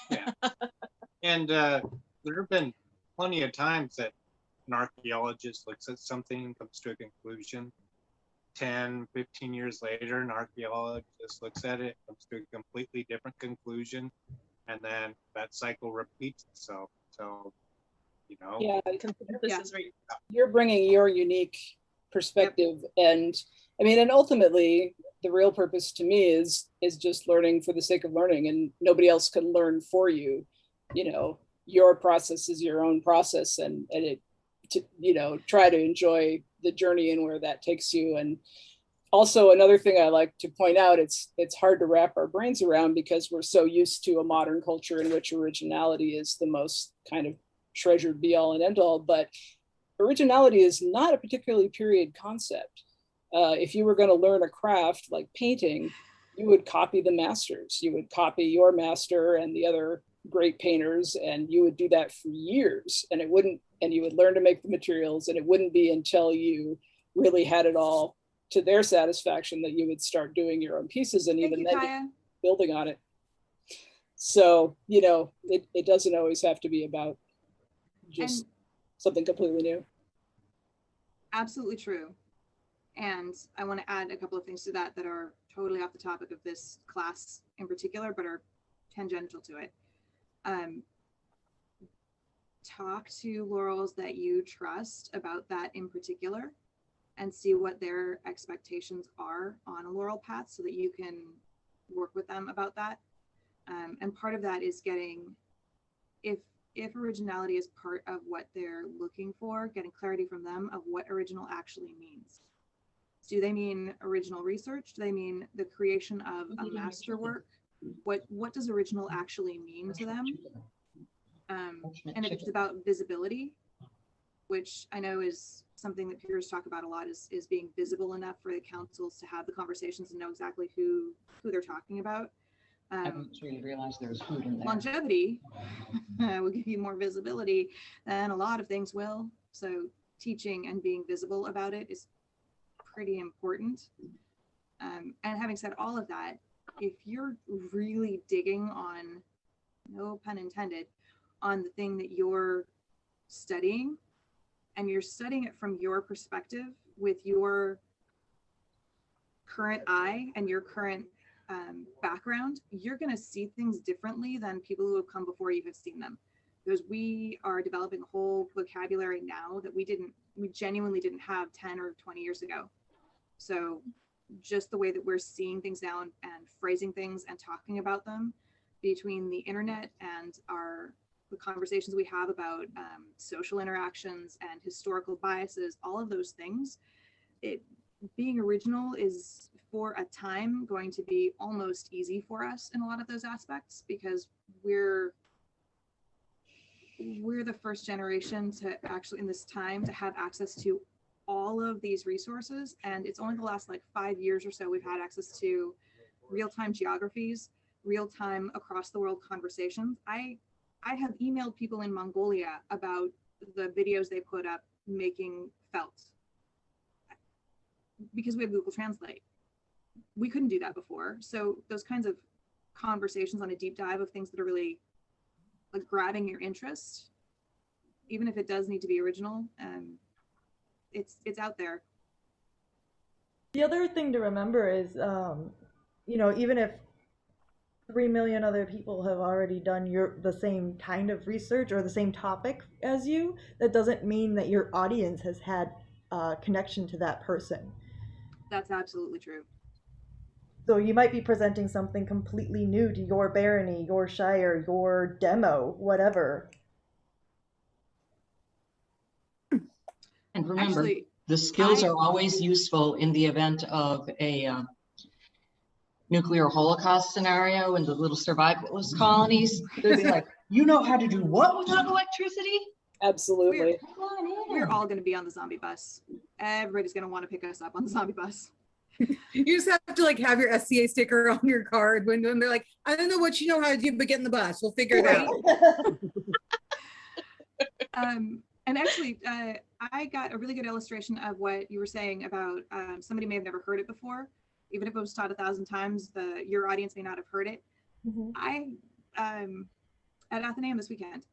Yeah. And there have been plenty of times that an archaeologist looks at something and comes to a conclusion. 10, 15 years later, an archaeologist looks at it, comes to a completely different conclusion, and then that cycle repeats itself. So, you know. You're bringing your unique perspective. And I mean, and ultimately the real purpose to me is just learning for the sake of learning, and nobody else can learn for you. You know, your process is your own process, and try to enjoy the journey and where that takes you. And also another thing I like to point out, it's hard to wrap our brains around because we're so used to a modern culture in which originality is the most kind of treasured be all and end all, but originality is not a particularly period concept. If you were going to learn a craft like painting, you would copy the masters. You would copy your master and the other great painters, and you would do that for years. And you would learn to make the materials, and it wouldn't be until you really had it all to their satisfaction that you would start doing your own pieces, and even then building on it. So, it doesn't always have to be about just something completely new. Absolutely true. And I want to add a couple of things to that are totally off the topic of this class in particular, but are tangential to it. Talk to Laurels that you trust about that in particular, and see what their expectations are on a Laurel path, so that you can work with them about that. And part of that is getting, if originality is part of what they're looking for, getting clarity from them of what original actually means. Do they mean original research? Do they mean the creation of a masterwork? What does original actually mean to them? And if it's about visibility, which I know is something that peers talk about a lot, is being visible enough for the councils to have the conversations and know exactly who they're talking about. I didn't really realize there was food in there. Longevity will give you more visibility than a lot of things will. So teaching and being visible about it is pretty important. And having said all of that, if you're really digging on, no pun intended, on the thing that you're studying, and you're studying it from your perspective with your current eye and your current background, you're going to see things differently than people who have come before you have seen them. Because we are developing a whole vocabulary now that we genuinely didn't have 10 or 20 years ago. So just the way that we're seeing things now and phrasing things and talking about them, between the internet and the conversations we have about social interactions and historical biases, all of those things, being original is for a time going to be almost easy for us in a lot of those aspects, because we're the first generation to actually in this time to have access to all of these resources. And it's only the last like 5 years or so we've had access to real-time geographies, real-time across the world conversations. I have emailed people in Mongolia about the videos they put up making felt, because we have Google Translate. We couldn't do that before. So those kinds of conversations on a deep dive of things that are really like grabbing your interest, even if it does need to be original, it's out there. The other thing to remember is, even if 3 million other people have already done the same kind of research or the same topic as you, that doesn't mean that your audience has had a connection to that person. That's absolutely true. So you might be presenting something completely new to your barony, your shire, your demo, whatever. And remember, Actually, the skills are always useful in the event of a nuclear holocaust scenario in the little survivalist colonies. They'd be like, you know how to do what without electricity? Absolutely. We're all going to be on the zombie bus. Everybody's going to want to pick us up on the zombie bus. You just have to like have your SCA sticker on your card when they're like, I don't know what you know how to do, but get in the bus. We'll figure it out. And actually, I got a really good illustration of what you were saying about somebody may have never heard it before. Even if it was taught 1,000 times, your audience may not have heard it. Mm-hmm. I, at Athenaeum this weekend,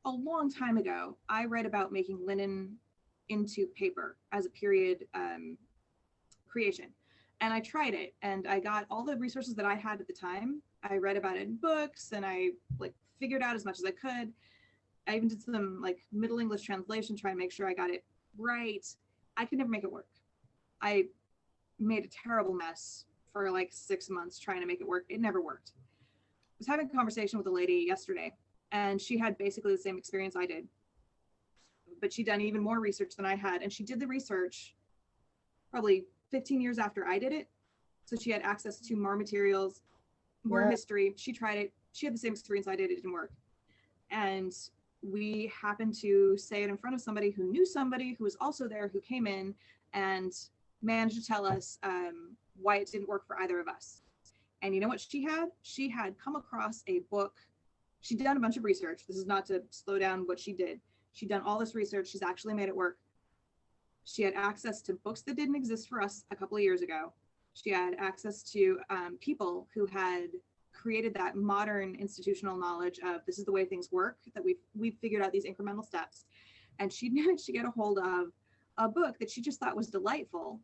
a long time ago, I read about making linen into paper as a period creation. And I tried it, and I got all the resources that I had at the time. I read about it in books, and I like figured out as much as I could. I even did some like Middle English translation, trying to make sure I got it right. I could never make it work. I made a terrible mess for like 6 months trying to make it work. It never worked. I was having a conversation with a lady yesterday, and she had basically the same experience I did, but she'd done even more research than I had. And she did the research probably 15 years after I did it. So she had access to more materials, more history. She tried it. She had the same experience I did. It didn't work. And we happened to say it in front of somebody who knew somebody who was also there, who came in and managed to tell us why it didn't work for either of us. And you know what she had? She had come across a book. She'd done a bunch of research. This is not to slow down what she did. She'd done all this research. She's actually made it work. She had access to books that didn't exist for us a couple of years ago. She had access to people who had created that modern institutional knowledge of this is the way things work, that we've figured out these incremental steps. And she managed to get a hold of a book that she just thought was delightful.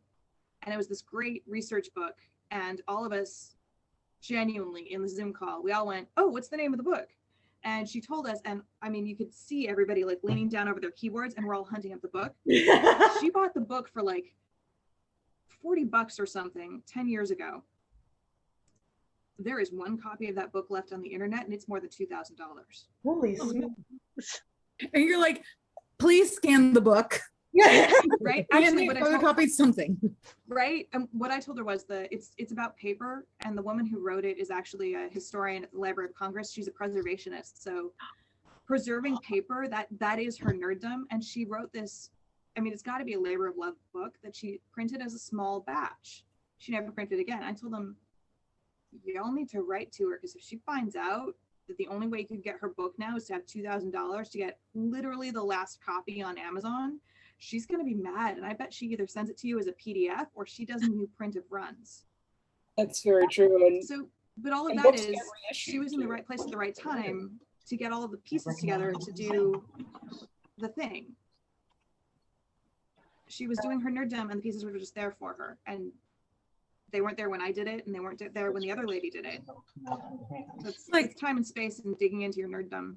And it was this great research book. And all of us genuinely in the Zoom call, we all went, oh, what's the name of the book? And she told us, and I mean, you could see everybody like leaning down over their keyboards, and we're all hunting up the book. She bought the book for like $40 or something 10 years ago. there is one copy of that book left on the internet, and it's more than $2,000. Holy smokes. And you're like, please scan the book. Yeah. Right? And Actually, what I told, photocopy something. right? What I told her was it's about paper, and the woman who wrote it is actually a historian at the Library of Congress. She's a preservationist, so preserving paper, that is her nerddom. And she wrote this, I mean, it's got to be a labor of love book that she printed as a small batch. She never printed again. I told them, y'all need to write to her, because if she finds out that the only way you could get her book now is to have $2,000 to get literally the last copy on Amazon, she's going to be mad. And I bet she either sends it to you as a PDF or she does new printed runs. That's very true. And So, but all of And that books is, get reissued, she was in the too. right place at the right time to get all of the pieces together to do the thing. She was doing her nerddom, and the pieces were just there for her. And they weren't there when I did it, and they weren't there when the other lady did it. It's Like- it's time and space and digging into your nerddom.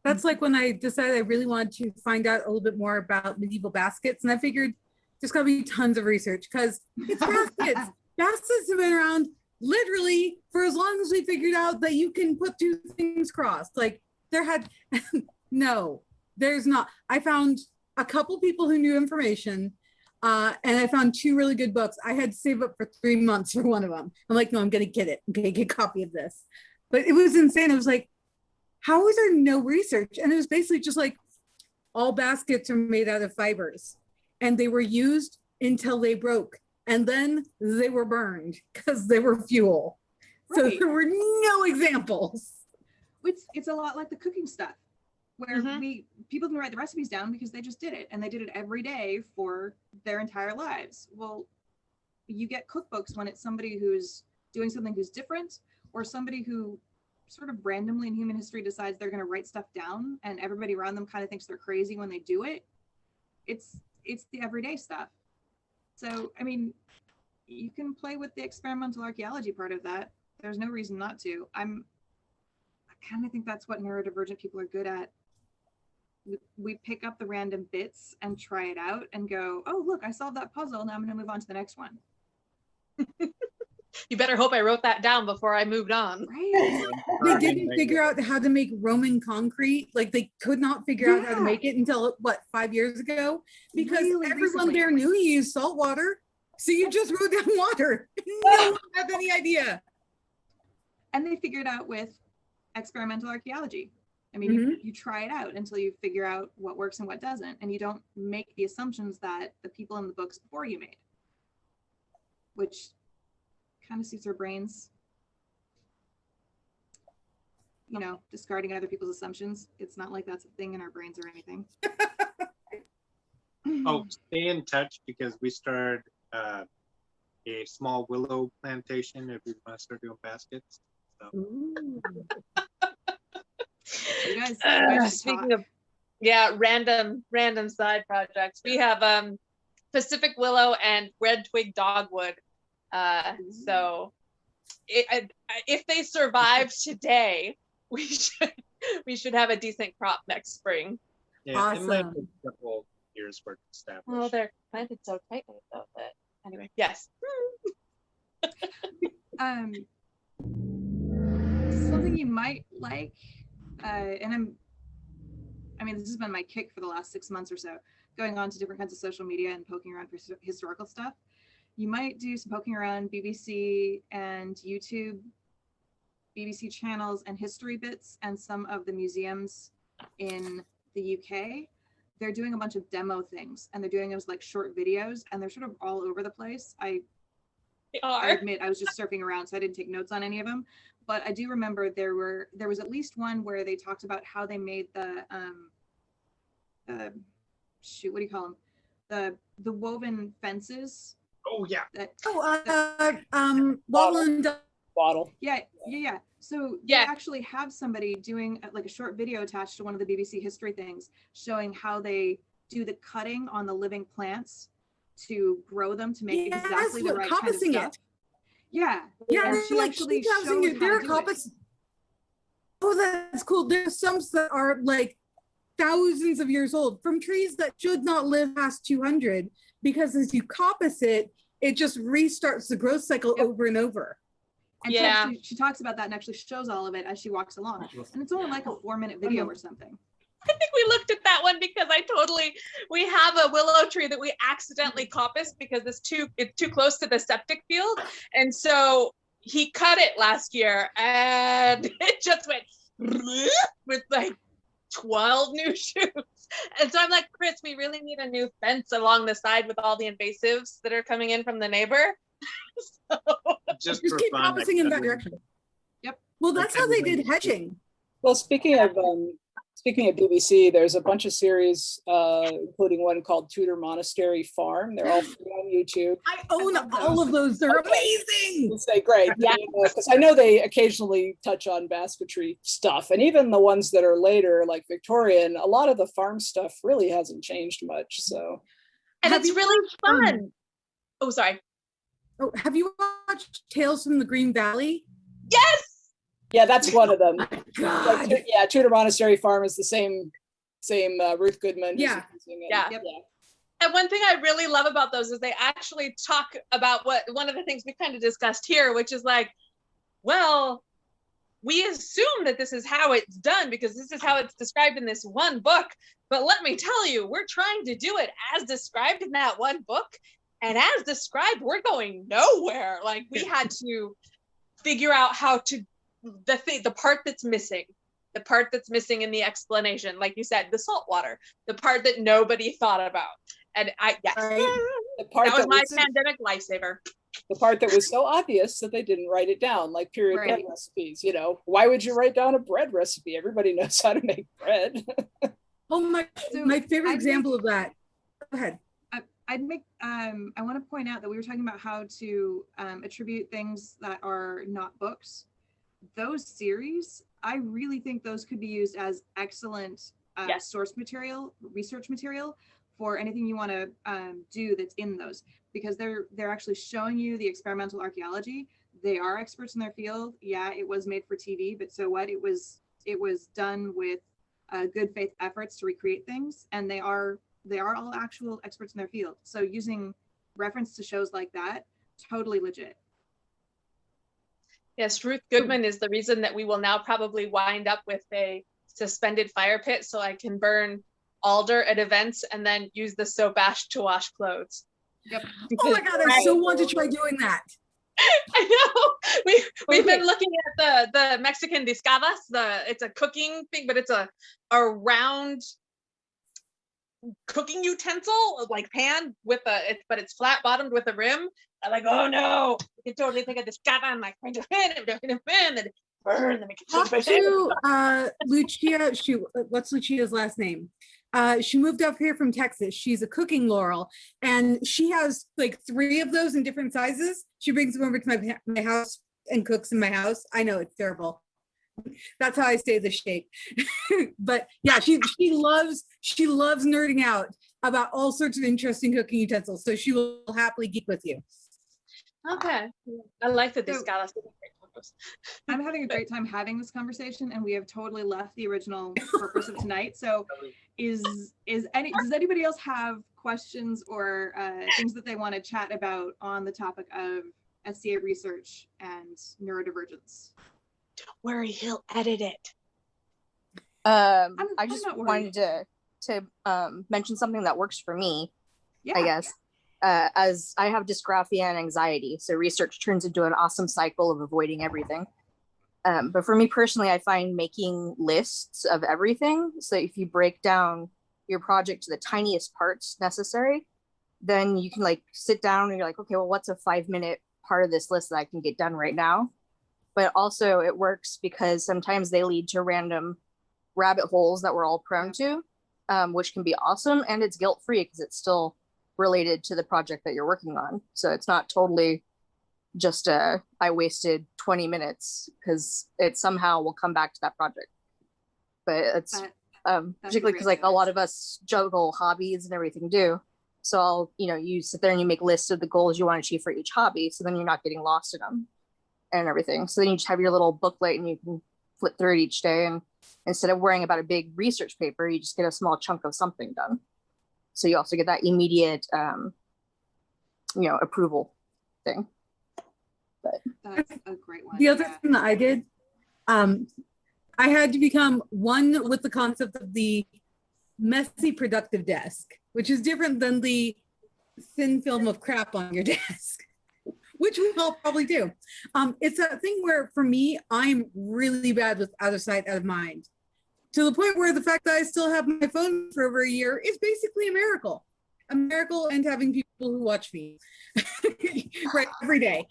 That's like when I decided I really wanted to find out a little bit more about medieval baskets. And I figured there's gotta be tons of research because it's baskets. Baskets have been around literally for as long as we figured out that you can put two things crossed. Like there had, no, there's not. I found a couple people who knew information and I found two really good books. I had to save up for 3 months for one of them. I'm like, no, I'm gonna get it. I'm gonna get a copy of this. But it was insane. It was like, how is there no research? And it was basically just like all baskets are made out of fibers and they were used until they broke and then they were burned because they were fuel. So Right. there were no examples. It's a lot like the cooking stuff, where people can write the recipes down because they just did it, and they did it every day for their entire lives. Well, you get cookbooks when it's somebody who's doing something who's different, or somebody who sort of randomly in human history decides they're going to write stuff down, and everybody around them kind of thinks they're crazy when they do it. It's the everyday stuff. So, I mean, you can play with the experimental archaeology part of that. There's no reason not to. I kind of think that's what neurodivergent people are good at. We pick up the random bits and try it out and go, oh, look, I solved that puzzle. Now I'm going to move on to the next one. You better hope I wrote that down before I moved on. Right? They didn't figure out how to make Roman concrete. Like they could not figure out how to Yeah. make it until what, 5 years ago? Because Really everyone recently. there knew you used salt water. So you just wrote down water. No one had any idea. And they figured out with experimental archaeology. I mean, you try it out until you figure out what works and what doesn't. And you don't make the assumptions that the people in the books before you made, which kind of suits our brains. You know, discarding other people's assumptions. It's not like that's a thing in our brains or anything. Oh, stay in touch because we started a small willow plantation if we want to start doing baskets. So. You guys should Speaking talk. of, yeah, random side projects. We have Pacific willow and red twig dogwood. So if they survive today, we should have a decent crop next spring. Yeah, it might Awesome. take a couple years for it to establish. Well, they're planted so tightly though that anyway, yes. Something you might like, and I mean, this has been my kick for the last 6 months or so, going on to different kinds of social media and poking around for historical stuff. You might do some poking around BBC and YouTube, BBC channels and history bits, and some of the museums in the UK. They're doing a bunch of demo things, and they're doing those like short videos, and they're sort of all over the place. I admit I was just surfing around, so I didn't take notes on any of them. But I do remember there was at least one where they talked about how they made the shoot, what do you call them? The woven fences. Oh yeah. Walland. bottle. Yeah. So Yeah. they actually have somebody doing like a short video attached to one of the BBC history things, showing how they do the cutting on the living plants to grow them to make Yes, exactly the what, right kind of coppicing stuff. it. Yeah. Yeah, And they're she like actually 2,000 showed years. how There to are do coppice. it. Oh, that's cool. There's some that are like thousands of years old from trees that should not live past 200 because as you coppice it, it just restarts the growth cycle Yep. over and over. And Yeah. she talks about that and actually shows all of it as she walks along. And it's only like a 4-minute video or something. I think we looked at that one because we have a willow tree that we accidentally coppiced because it's too close to the septic field. And so he cut it last year and it just went with like 12 new shoots. And so I'm like, Chris, we really need a new fence along the side with all the invasives that are coming in from the neighbor. So, Just Just for keep fun, coppicing in that direction. Yep. Well, that's how they did hedging. Well, speaking of BBC, there's a bunch of series, including one called Tudor Monastery Farm. They're all free on YouTube. I own all of those. They're amazing. It's like great, yeah, because I know they occasionally touch on basketry stuff, and even the ones that are later, like Victorian, a lot of the farm stuff really hasn't changed much. So, and Have it's you really watched, fun. Oh, sorry. Oh, have you watched Tales from the Green Valley? Yes. yeah, that's one of them. Oh my God. Like, yeah, Tudor Monastery Farm is the same Ruth Goodman. who's Yeah. using it. Yeah. Yep. And one thing I really love about those is they actually talk about one of the things we kind of discussed here, which is like, well, we assume that this is how it's done because this is how it's described in this one book. But let me tell you, we're trying to do it as described in that one book. And as described, we're going nowhere. Like we had to figure out how to, the part that's missing in the explanation, like you said, the salt water, the part that nobody thought about. And yes, The part that was my was pandemic lifesaver. the part that was so obvious that they didn't write it down, like period bread Right. recipes. Why would you write down a bread recipe? Everybody knows how to make bread. Oh my favorite I'd example of that. Go ahead. I want to point out that we were talking about how to attribute things that are not books. Those series, I really think those could be used as excellent Yes. source material, research material for anything you want to do that's in those, because they're actually showing you the experimental archaeology. They are experts in their field. Yeah, it was made for TV, but so what? It was done with good faith efforts to recreate things, and they are all actual experts in their field. So using reference to shows like that, totally legit. Yes, Ruth Goodman is the reason that we will now probably wind up with a suspended fire pit so I can burn alder at events and then use the soap ash to wash clothes. Yep. Oh my God, I so want to try doing that. I know. We've been looking at the Mexican discavas. It's a cooking thing, but it's a round cooking utensil, like pan with but it's flat bottomed with a rim. I'm like, oh no, you can totally think of this discava and like going to pan and burn them. Talk to Lucia. What's Lucia's last name? She moved up here from Texas. She's a cooking Laurel, and she has like 3 of those in different sizes. She brings them over to my house and cooks in my house. I know it's terrible. That's how I stay the shape. But yeah, she loves nerding out about all sorts of interesting cooking utensils. So she will happily geek with you. Okay, I like the So- discavas. I'm having a great time having this conversation, and we have totally left the original purpose of tonight. So does anybody else have questions or things that they want to chat about on the topic of SCA research and neurodivergence? Don't worry, he'll edit it. I I'm just not worried. wanted to mention something that works for me, Yeah. I guess. As I have dysgraphia and anxiety, so research turns into an awesome cycle of avoiding everything. But for me personally, I find making lists of everything. So if you break down your project to the tiniest parts necessary, then you can like sit down and you're like, okay, well, what's a 5-minute part of this list that I can get done right now? But also it works because sometimes they lead to random rabbit holes that we're all prone to, which can be awesome. And it's guilt-free because it's still related to the project that you're working on. So it's not totally just I wasted 20 minutes, because it somehow will come back to that project. But it's particularly because like a lot of us juggle hobbies and everything do. So you sit there and you make lists of the goals you want to achieve for each hobby. So then you're not getting lost in them and everything. So then you just have your little booklet and you can flip through it each day. And instead of worrying about a big research paper, you just get a small chunk of something done. So you also get that immediate, approval thing. That's a great one. The other yeah. thing that I did, I had to become one with the concept of the messy productive desk, which is different than the thin film of crap on your desk, which we all probably do. It's a thing where, for me, I'm really bad with out of sight, out of mind, to the point where the fact that I still have my phone for over a year is basically a miracle. A miracle, and having people who watch me right every day.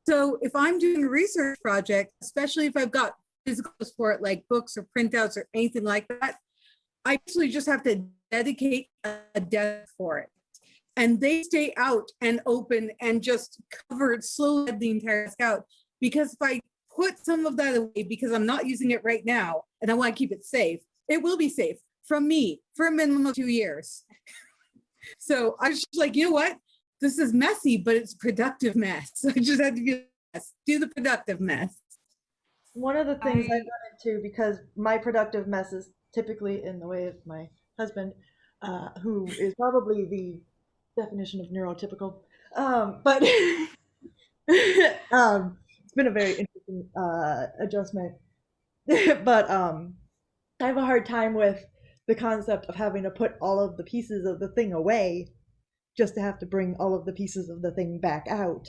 So if I'm doing a research project, especially if I've got physicals for it, like books or printouts or anything like that, I actually just have to dedicate a desk for it. And they stay out and open and just cover slowly the entire desk out. Because if I put some of that away because I'm not using it right now and I want to keep it safe, it will be safe from me for a minimum of 2 years. So I was just like, you know what? This is messy, but it's productive mess. So I just had to do the productive mess. One of the things I run into, because my productive mess is typically in the way of my husband, who is probably the definition of neurotypical, but it's been a very interesting adjustment. But I have a hard time with the concept of having to put all of the pieces of the thing away just to have to bring all of the pieces of the thing back out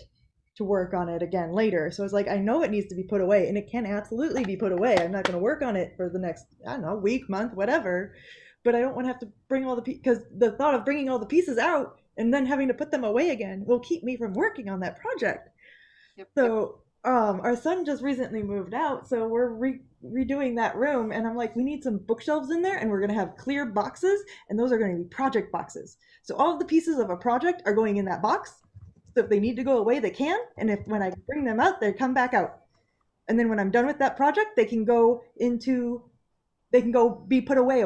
to work on it again later. So it's like, I know it needs to be put away, and it can absolutely be put away. I'm not going to work on it for the next, I don't know, week, month, whatever, but I don't want to have to bring all the pieces, because the thought of bringing all the pieces out and then having to put them away again will keep me from working on that project. Yep. So our son just recently moved out, so we're redoing that room, and I'm like, we need some bookshelves in there, and we're going to have clear boxes, and those are going to be project boxes. So all of the pieces of a project are going in that box. So if they need to go away, they can, and if when I bring them out, they come back out. And then when I'm done with that project, they can go be put away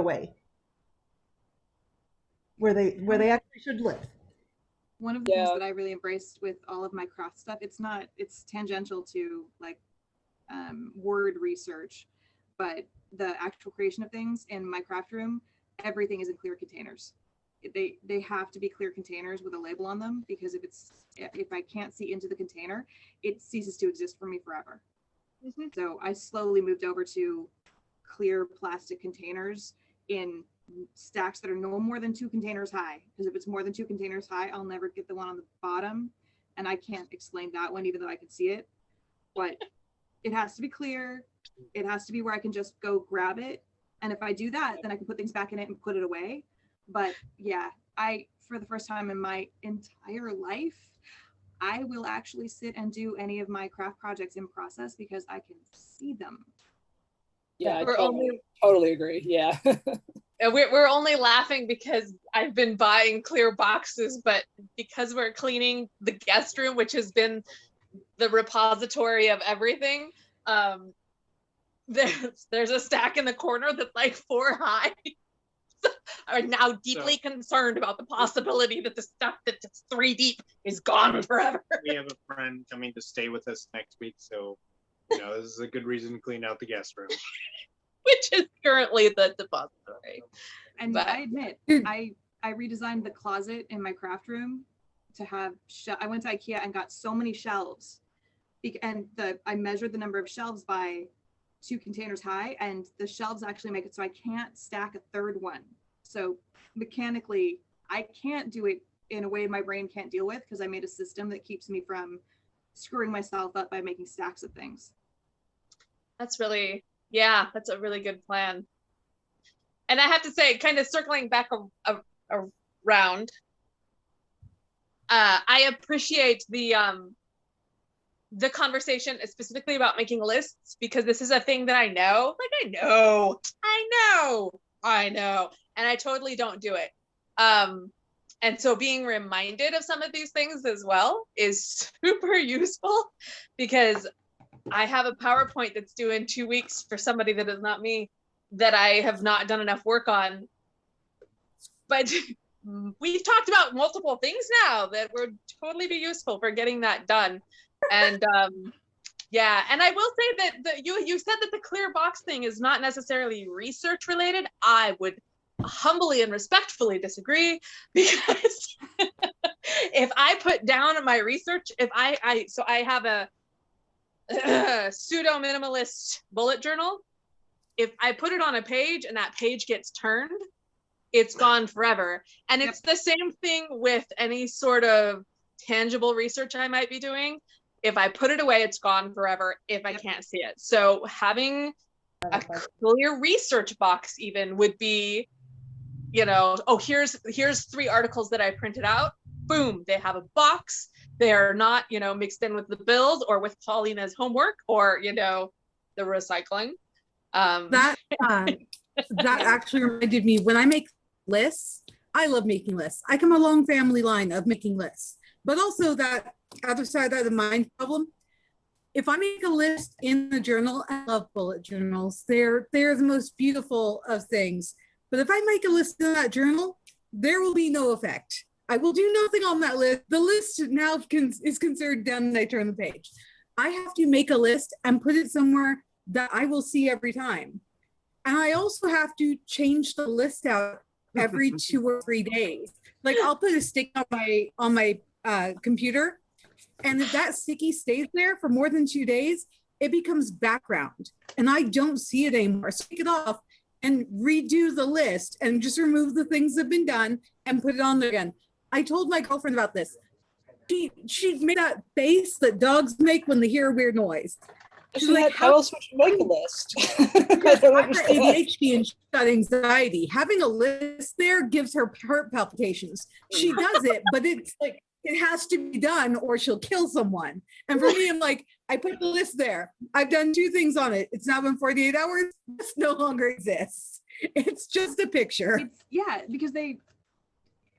where they actually should live. One of the things that I really embraced with all of my craft stuff, it's tangential to like word research, but the actual creation of things in my craft room, everything is in clear containers. They have to be clear containers with a label on them, because if I can't see into the container, it ceases to exist for me forever. Mm-hmm. So I slowly moved over to clear plastic containers in stacks that are no more than 2 containers high, because if it's more than 2 containers high, I'll never get the one on the bottom, and I can't explain that one even though I can see it. But it has to be clear. It has to be where I can just go grab it, and if I do that, then I can put things back in it and put it away. But yeah, for the first time in my entire life, I will actually sit and do any of my craft projects in process because I can see them. Yeah, I totally agree. Yeah. We're only laughing because I've been buying clear boxes, but because we're cleaning the guest room, which has been the repository of everything, there's a stack in the corner that's like 4 high. Are now deeply concerned about the possibility that the stuff that's 3 deep is gone forever. We have a friend coming to stay with us next week, so this is a good reason to clean out the guest room. Which is currently the depository. And I admit, I redesigned the closet in my craft room to have, I went to IKEA and got so many shelves, and I measured the number of shelves by 2 containers high, and the shelves actually make it so I can't stack a 3rd one. So mechanically, I can't do it in a way my brain can't deal with, because I made a system that keeps me from screwing myself up by making stacks of things. That's a really good plan. And I have to say, kind of circling back around, I appreciate the conversation specifically about making lists, because this is a thing that I know, and I totally don't do it. And so being reminded of some of these things as well is super useful, because I have a PowerPoint that's due in 2 weeks for somebody that is not me, that I have not done enough work on. But we've talked about multiple things now that would totally be useful for getting that done. And and I will say that you said that the clear box thing is not necessarily research related. I would humbly and respectfully disagree, because if I put down my research, if so I have a pseudo minimalist bullet journal. If I put it on a page and that page gets turned, it's gone forever. And it's the same thing with any sort of tangible research I might be doing. If I put it away, it's gone forever if I can't see it. So having a clear research box even would be, you know, oh, here's 3 articles that I printed out. Boom, they have a box. They're not, you know, mixed in with the build or with Paulina's homework or, you know, the recycling. That actually reminded me, when I make lists, I love making lists. I come a long family line of making lists, but also that other side of the mind problem. If I make a list in the journal, I love bullet journals. They're the most beautiful of things. But if I make a list in that journal, there will be no effect. I will do nothing on that list. The list now is considered done and I turn the page. I have to make a list and put it somewhere that I will see every time. And I also have to change the list out every 2 or 3 days. Like I'll put a stick on my computer, and if that sticky stays there for more than 2 days, it becomes background and I don't see it anymore. So take it off and redo the list and just remove the things that have been done and put it on there again. I told my girlfriend about this. She made that face that dogs make when they hear a weird noise. She's like, how else would you make a list? I don't understand. ADHD and she's got anxiety. Having a list there gives her heart palpitations. She does it, but it's like, it has to be done or she'll kill someone. And for me, I'm like, I put the list there. I've done 2 things on it. It's now been 48 hours. This no longer exists. It's just a picture. Because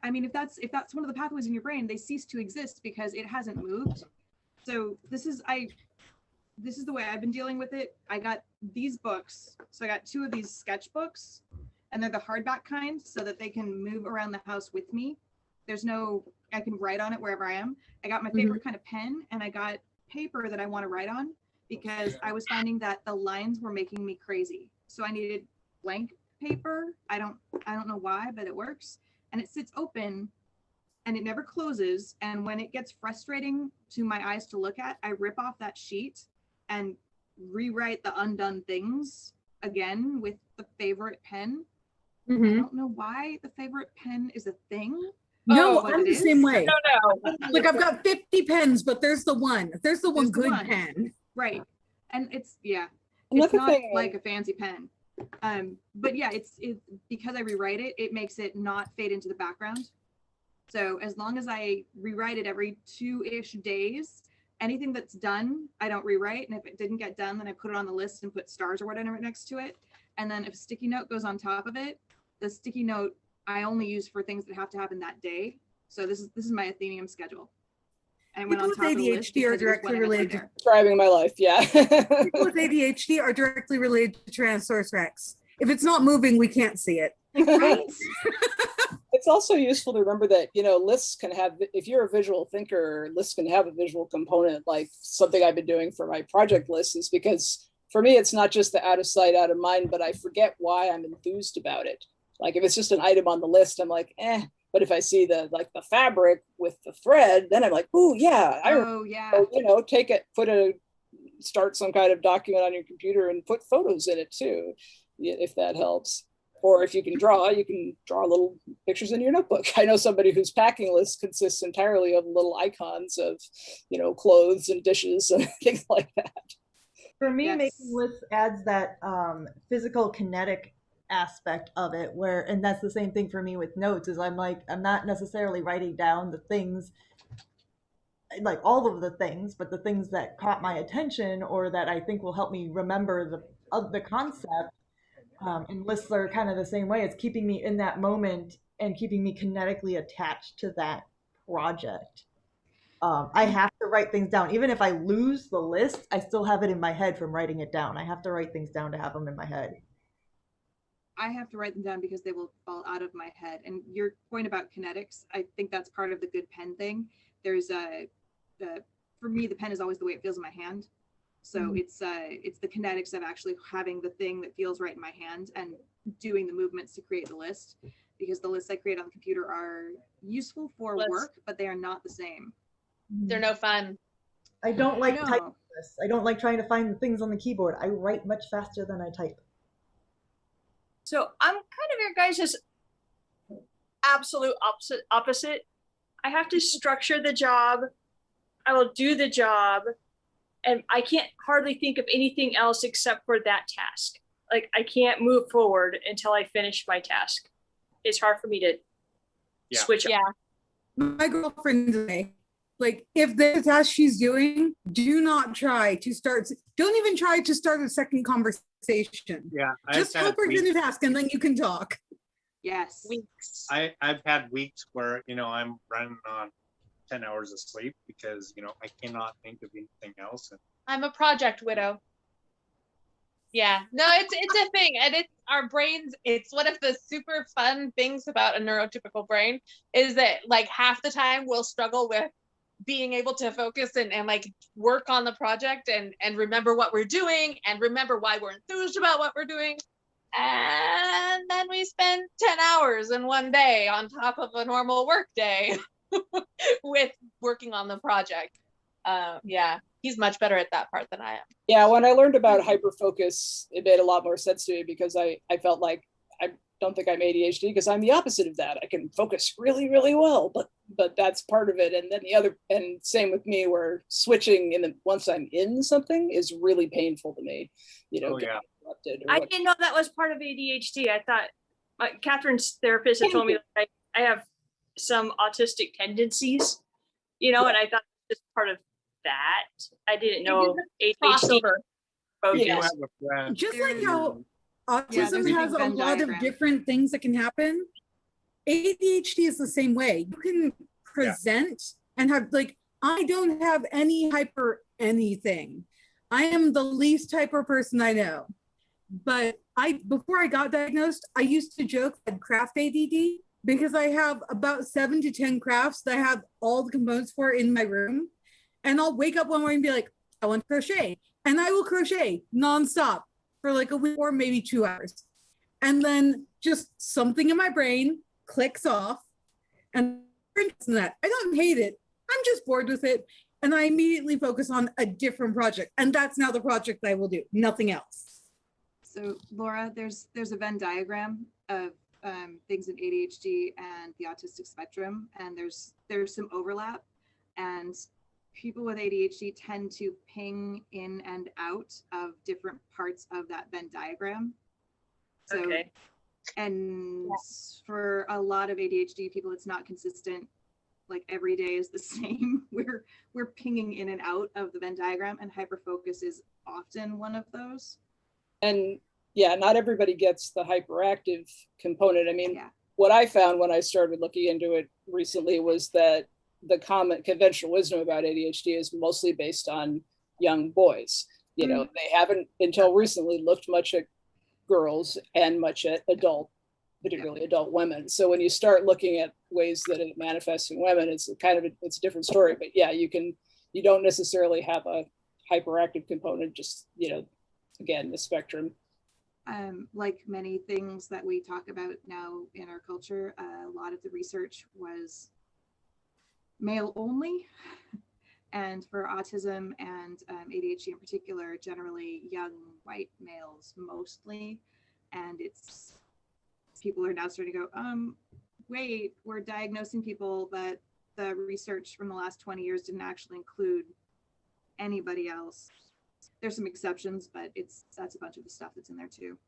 I mean, if that's one of the pathways in your brain, they cease to exist because it hasn't moved. So this is the way I've been dealing with it. I got these books. So I got 2 of these sketchbooks, and they're the hardback kind so that they can move around the house with me. I can write on it wherever I am. I got my favorite kind of pen, and I got paper that I want to write on because I was finding that the lines were making me crazy. So I needed blank paper. I don't know why, but it works. And it sits open and it never closes. And when it gets frustrating to my eyes to look at, I rip off that sheet and rewrite the undone things again with the favorite pen. I don't know why the favorite pen is a thing. No, I'm the same way. No. Like I've got 50 pens, but there's the one. There's the one good pen. Right. And it's Another not thing, like a fancy pen. But yeah, it's because I rewrite it, it makes it not fade into the background. So as long as I rewrite it every 2-ish days, anything that's done, I don't rewrite. And if it didn't get done, then I put it on the list and put stars or whatever next to it. And then if a sticky note goes on top of it, the sticky note I only use for things that have to happen that day. So this is my Athenium schedule. And People with ADHD are directly related. Describing my life, yeah. People with ADHD are directly related to Tyrannosaurus Rex. If it's not moving, we can't see it. Right? It's also useful to remember that, you know, lists can have, if you're a visual thinker, lists can have a visual component. Like something I've been doing for my project list is because for me, it's not just the out of sight, out of mind, but I forget why I'm enthused about it. Like if it's just an item on the list, I'm like, eh. But if I see the fabric with the thread, then I'm like, ooh, yeah. You know, start some kind of document on your computer and put photos in it too, if that helps. Or if you can draw little pictures in your notebook. I know somebody whose packing list consists entirely of little icons of, you know, clothes and dishes and things like that. For me, making lists adds that physical kinetic aspect of it, and that's the same thing for me with notes, is I'm not necessarily writing down the things, like all of the things, but the things that caught my attention or that I think will help me remember the concept. And lists are kind of the same way. It's keeping me in that moment and keeping me kinetically attached to that project. I have to write things down. Even if I lose the list, I still have it in my head from writing it down. I have to write things down to have them in my head. I have to write them down because they will fall out of my head. And your point about kinetics, I think that's part of the good pen thing. There's for me, the pen is always the way it feels in my hand. So it's the kinetics of actually having the thing that feels right in my hand and doing the movements to create the list. because the lists I create on the computer are useful for Lists. work, but they are not the same. They're no fun. I don't like No. typing this. I don't like trying to find things on the keyboard. I write much faster than I type. So I'm kind of your guys' absolute opposite. I have to structure the job. I will do the job, and I can't hardly think of anything else except for that task. Like I can't move forward until I finish my task. It's hard for me to switch up. Yeah. My girlfriend today, like if there's a task she's doing, don't even try to start a second conversation. Yeah. Just help her do the task and then you can talk. Yes. Weeks. I've had weeks where, I'm running on 10 hours of sleep because, I cannot think of anything else. And I'm a project widow. Yeah, no, it's a thing, and it's our brains. It's one of the super fun things about a neurotypical brain is that like half the time we'll struggle with being able to focus and like work on the project and remember what we're doing and remember why we're enthused about what we're doing. And then we spend 10 hours in one day on top of a normal work day with working on the project. Yeah, he's much better at that part than I am. Yeah, when I learned about hyperfocus, it made a lot more sense to me because I felt like I don't think I'm ADHD because I'm the opposite of that. I can focus really, really well, but that's part of it. And then and same with me, where switching once I'm in something is really painful to me. I didn't know that was part of ADHD. I thought Catherine's therapist had told me that I have some autistic tendencies, and I thought it's part of that. I didn't know ADHD. Yes. Just like how autism there's a has a Venn lot diagram. of different things that can happen, ADHD is the same way. You can present and have I don't have any hyper anything. I am the least hyper person I know. But before I got diagnosed, I used to joke I had craft ADD because I have about 7 to 10 crafts that I have all the components for in my room. And I'll wake up one morning and be like, I want to crochet. And I will crochet nonstop for like a week or maybe 2 hours. And then just something in my brain clicks off. And that I don't hate it. I'm just bored with it. And I immediately focus on a different project. And that's now the project I will do, nothing else. So Laura, there's a Venn diagram of things in ADHD and the autistic spectrum, and there's some overlap, and people with ADHD tend to ping in and out of different parts of that Venn diagram. So, Okay. And for a lot of ADHD people, it's not consistent. Like every day is the same. We're pinging in and out of the Venn diagram, and hyperfocus is often one of those. And yeah, not everybody gets the hyperactive component. I mean, what I found when I started looking into it recently was that the common conventional wisdom about ADHD is mostly based on young boys. They haven't until recently looked much at girls and much at particularly adult women. So when you start looking at ways that it manifests in women, it's it's a different story. But yeah, you don't necessarily have a hyperactive component, just, again, the spectrum. Like many things that we talk about now in our culture, a lot of the research was male only. And for autism and ADHD in particular, generally young white males mostly. And people are now starting to go, wait, we're diagnosing people, but the research from the last 20 years didn't actually include anybody else. There's some exceptions, but that's a bunch of the stuff that's in there too.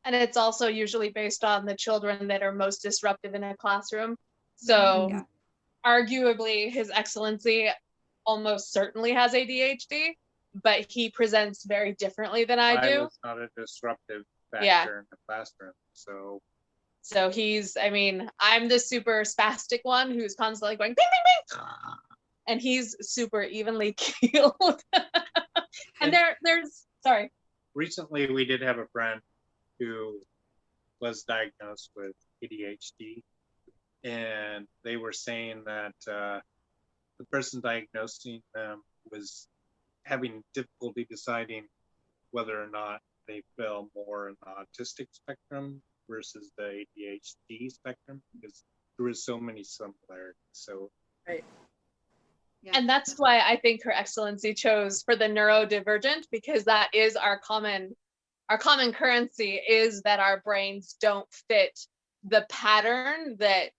And it's also usually based on the children that are most disruptive in a classroom. So arguably His Excellency almost certainly has ADHD, but he presents very differently than I do. Was not a disruptive factor in the classroom. So he's, I'm the super spastic one who's constantly going, bing, bing, bing. And he's super evenly keeled. And sorry. Recently, we did have a friend who was diagnosed with ADHD, and they were saying that the person diagnosing them was having difficulty deciding whether or not they fell more in the autistic spectrum versus the ADHD spectrum, because there is so many similarities. So Right. Yeah. And that's why I think Her Excellency chose for the neurodivergent, because that is our common currency, is that our brains don't fit the pattern that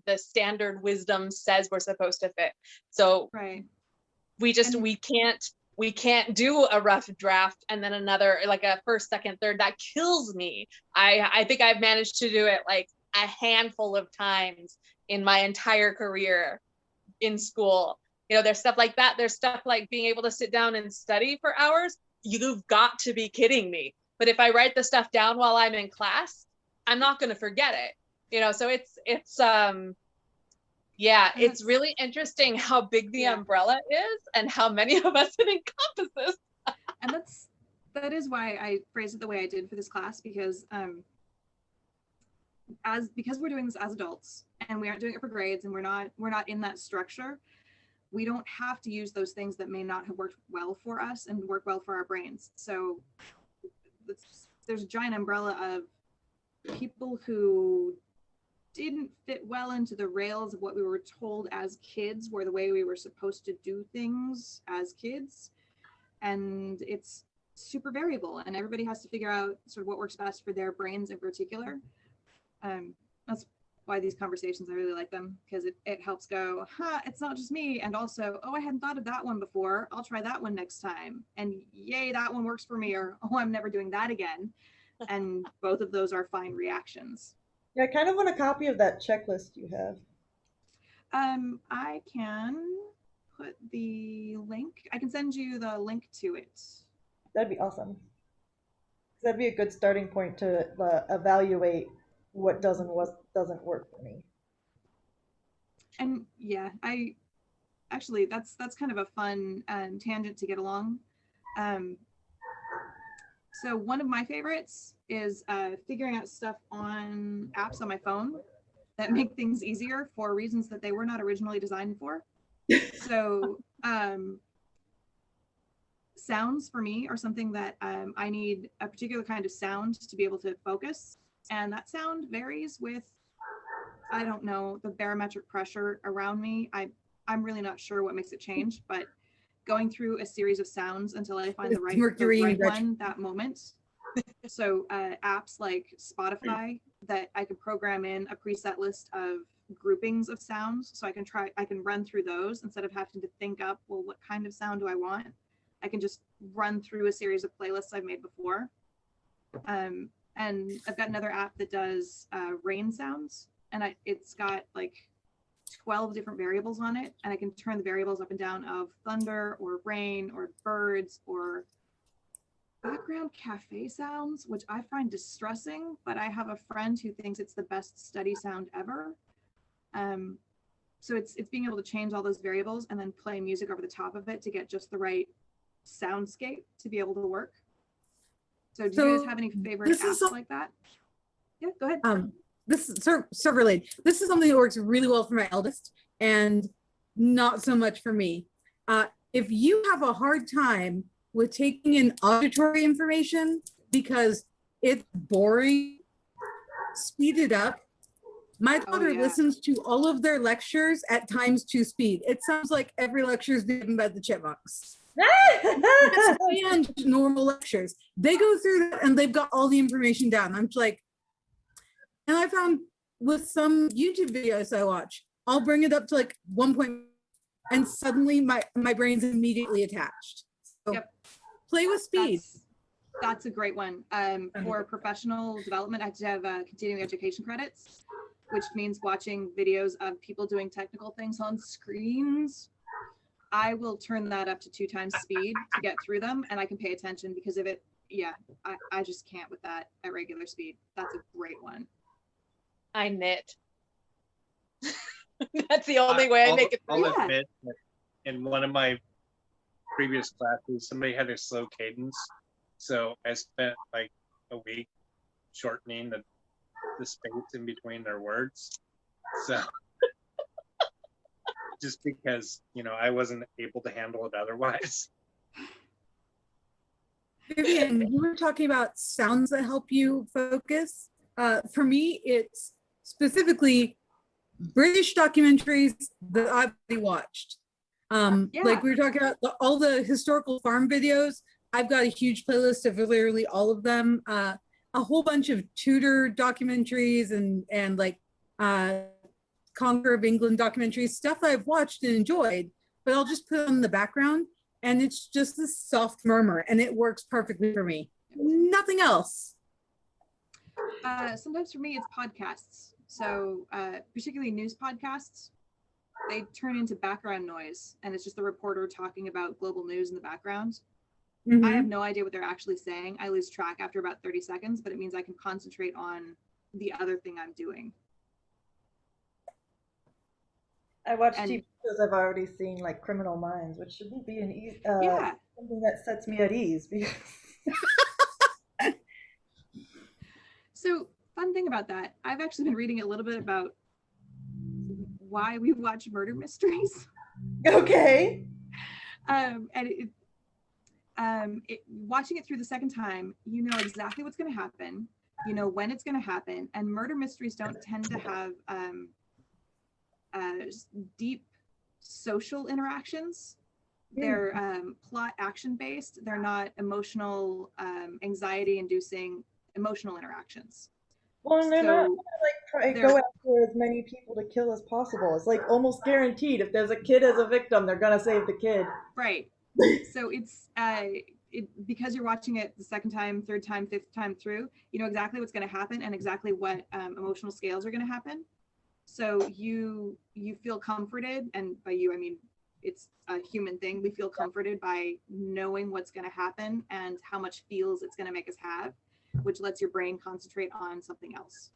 the standard wisdom says we're supposed to fit. So Right. we just And- we can't do a rough draft and then another, like a first, second, third. That kills me. I think I've managed to do it like a handful of times in my entire career in school. You know, there's stuff like that. There's stuff like being able to sit down and study for hours. You've got to be kidding me. But if I write the stuff down while I'm in class, I'm not going to forget it. You know, so it's it's really interesting how big the umbrella is and how many of us it encompasses. And that is why I phrased it the way I did for this class, because because we're doing this as adults and we aren't doing it for grades and we're not in that structure, we don't have to use those things that may not have worked well for us and work well for our brains. So there's a giant umbrella of people who didn't fit well into the rails of what we were told as kids were the way we were supposed to do things as kids. And it's super variable, and everybody has to figure out sort of what works best for their brains in particular. That's why these conversations, I really like them, because it helps go, it's not just me. And also, I hadn't thought of that one before. I'll try that one next time. And yay, that one works for me. Or, I'm never doing that again. And both of those are fine reactions. Yeah, I kind of want a copy of that checklist you have. I can put the link. I can send you the link to it. That'd be awesome. That'd be a good starting point to evaluate what doesn't work for me. And yeah, I actually that's kind of a fun tangent to get along. So one of my favorites is figuring out stuff on apps on my phone that make things easier for reasons that they were not originally designed for. So sounds for me are something that I need a particular kind of sound to be able to focus. And that sound varies with, I don't know, the barometric pressure around me. I'm really not sure what makes it change, but going through a series of sounds until I find the right one that moment. So apps like Spotify that I can program in a preset list of groupings of sounds, so I can run through those instead of having to think up, well, what kind of sound do I want? I can just run through a series of playlists I've made before. And I've got another app that does rain sounds, and it's got like 12 different variables on it, and I can turn the variables up and down of thunder or rain or birds or background cafe sounds, which I find distressing, but I have a friend who thinks it's the best study sound ever. So it's being able to change all those variables and then play music over the top of it to get just the right soundscape to be able to work. So do you guys have any favorite apps like that? Yeah, go ahead. This is so related. This is something that works really well for my eldest and not so much for me. If you have a hard time with taking in auditory information because it's boring, speed it up. My daughter listens to all of their lectures at times 2 speed. It sounds like every lecture is given by the chipmunks. And normal lectures. They go through that and they've got all the information down. I'm just like, and I found with some YouTube videos I watch, I'll bring it up to like 1 point and suddenly my brain's immediately attached. So play with speed. That's a great one. For professional development, I have to have continuing education credits, which means watching videos of people doing technical things on screens. I will turn that up to 2 times speed to get through them, and I can pay attention because of it. Yeah, I just can't with that at regular speed. That's a great one. I knit. That's the only way I make it through. I'll admit that in one of my previous classes, somebody had a slow cadence. So I spent like a week shortening the space in between their words. So just because, I wasn't able to handle it otherwise. Vivien, you were talking about sounds that help you focus. For me, it's specifically British documentaries that I've already watched. Like we were talking about all the historical farm videos. I've got a huge playlist of literally all of them. A whole bunch of Tudor documentaries and like Conquer of England documentaries, stuff I've watched and enjoyed, but I'll just put it on the background and it's just this soft murmur and it works perfectly for me. Nothing else. Sometimes for me, it's podcasts. So particularly news podcasts, they turn into background noise and it's just the reporter talking about global news in the background. I have no idea what they're actually saying. I lose track after about 30 seconds, but it means I can concentrate on the other thing I'm doing. I watch TV shows I've already seen, like Criminal Minds, which shouldn't be something that sets me at ease. Because So, fun thing about that, I've actually been reading a little bit about why we watch murder mysteries. Okay. And watching it through the second time, you know exactly what's going to happen, you know when it's going to happen, and murder mysteries don't tend to have deep social interactions. They're plot action based. They're not emotional, anxiety inducing emotional interactions. Well, and they're not gonna like go they're- after as many people to kill as possible. It's like almost guaranteed if there's a kid as a victim, they're gonna save the kid. Right. So it's because you're watching it the second time, third time, fifth time through, you know exactly what's going to happen and exactly what emotional scales are going to happen. So you feel comforted, and by you I mean it's a human thing. We feel comforted by knowing what's going to happen and how much feels it's going to make us have, which lets your brain concentrate on something else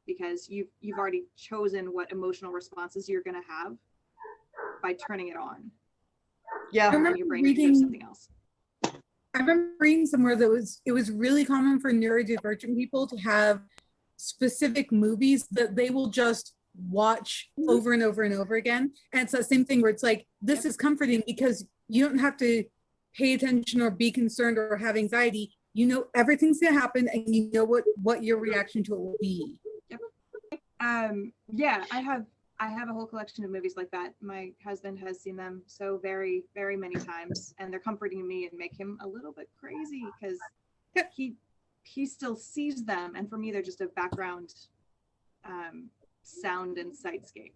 because you've already chosen what emotional responses you're going to have by turning it on. Yeah, I remember your brain can do something else. I remember reading somewhere that it was really common for neurodivergent people to have specific movies that they will just watch over and over and over again. And it's that same thing where it's like, this is comforting because you don't have to pay attention or be concerned or have anxiety. You know everything's gonna happen and you know what your reaction to it will be. Yep. Yeah, I have a whole collection of movies like that. My husband has seen them so very, very many times, and they're comforting me and make him a little bit crazy because he still sees them, and for me, they're just a background sound and sightscape,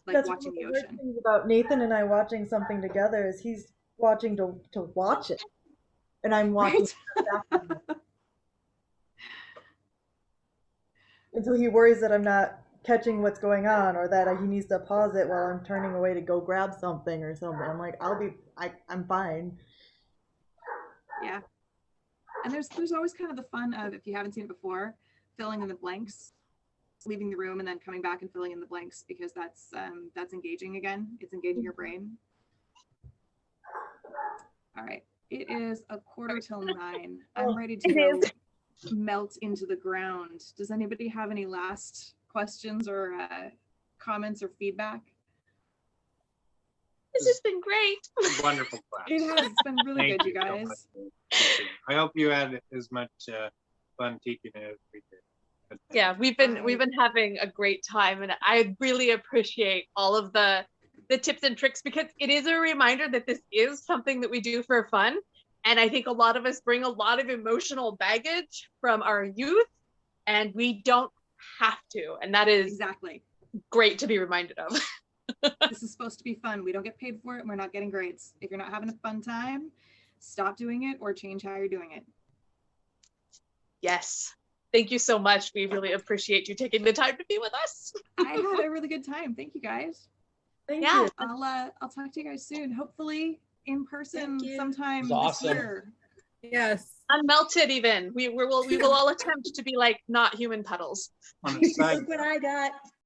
like that's watching the one of the ocean. weird things about Nathan and I watching something together is he's watching to watch it, and I'm watching after him. Until he worries that I'm not catching what's going on or that he needs to pause it while I'm turning away to go grab something or something. I'm like, I'm fine. Yeah. And there's always kind of the fun of, if you haven't seen it before, filling in the blanks, leaving the room and then coming back and filling in the blanks, because that's engaging again. It's engaging your brain. All right. It is 9:15. I'm ready to go melt into the ground. Does anybody have any last questions or comments or feedback? This has been great. Wonderful class. It has been really Thank good, you so guys. much. I hope you had as much fun teaching it as we did. Yeah, we've been having a great time, and I really appreciate all of the tips and tricks, because it is a reminder that this is something that we do for fun. And I think a lot of us bring a lot of emotional baggage from our youth, and we don't have to. And that is exactly great to be reminded of. This is supposed to be fun. We don't get paid for it, and we're not getting grades. If you're not having a fun time, stop doing it or change how you're doing it. Yes. Thank you so much. We really appreciate you taking the time to be with us. I had a really good time. Thank you, guys. Thank you. I'll talk to you guys soon. Hopefully in person sometime this awesome. year. Yes. Unmelted even. We will all attempt to be like not human puddles. On the side Look what I got.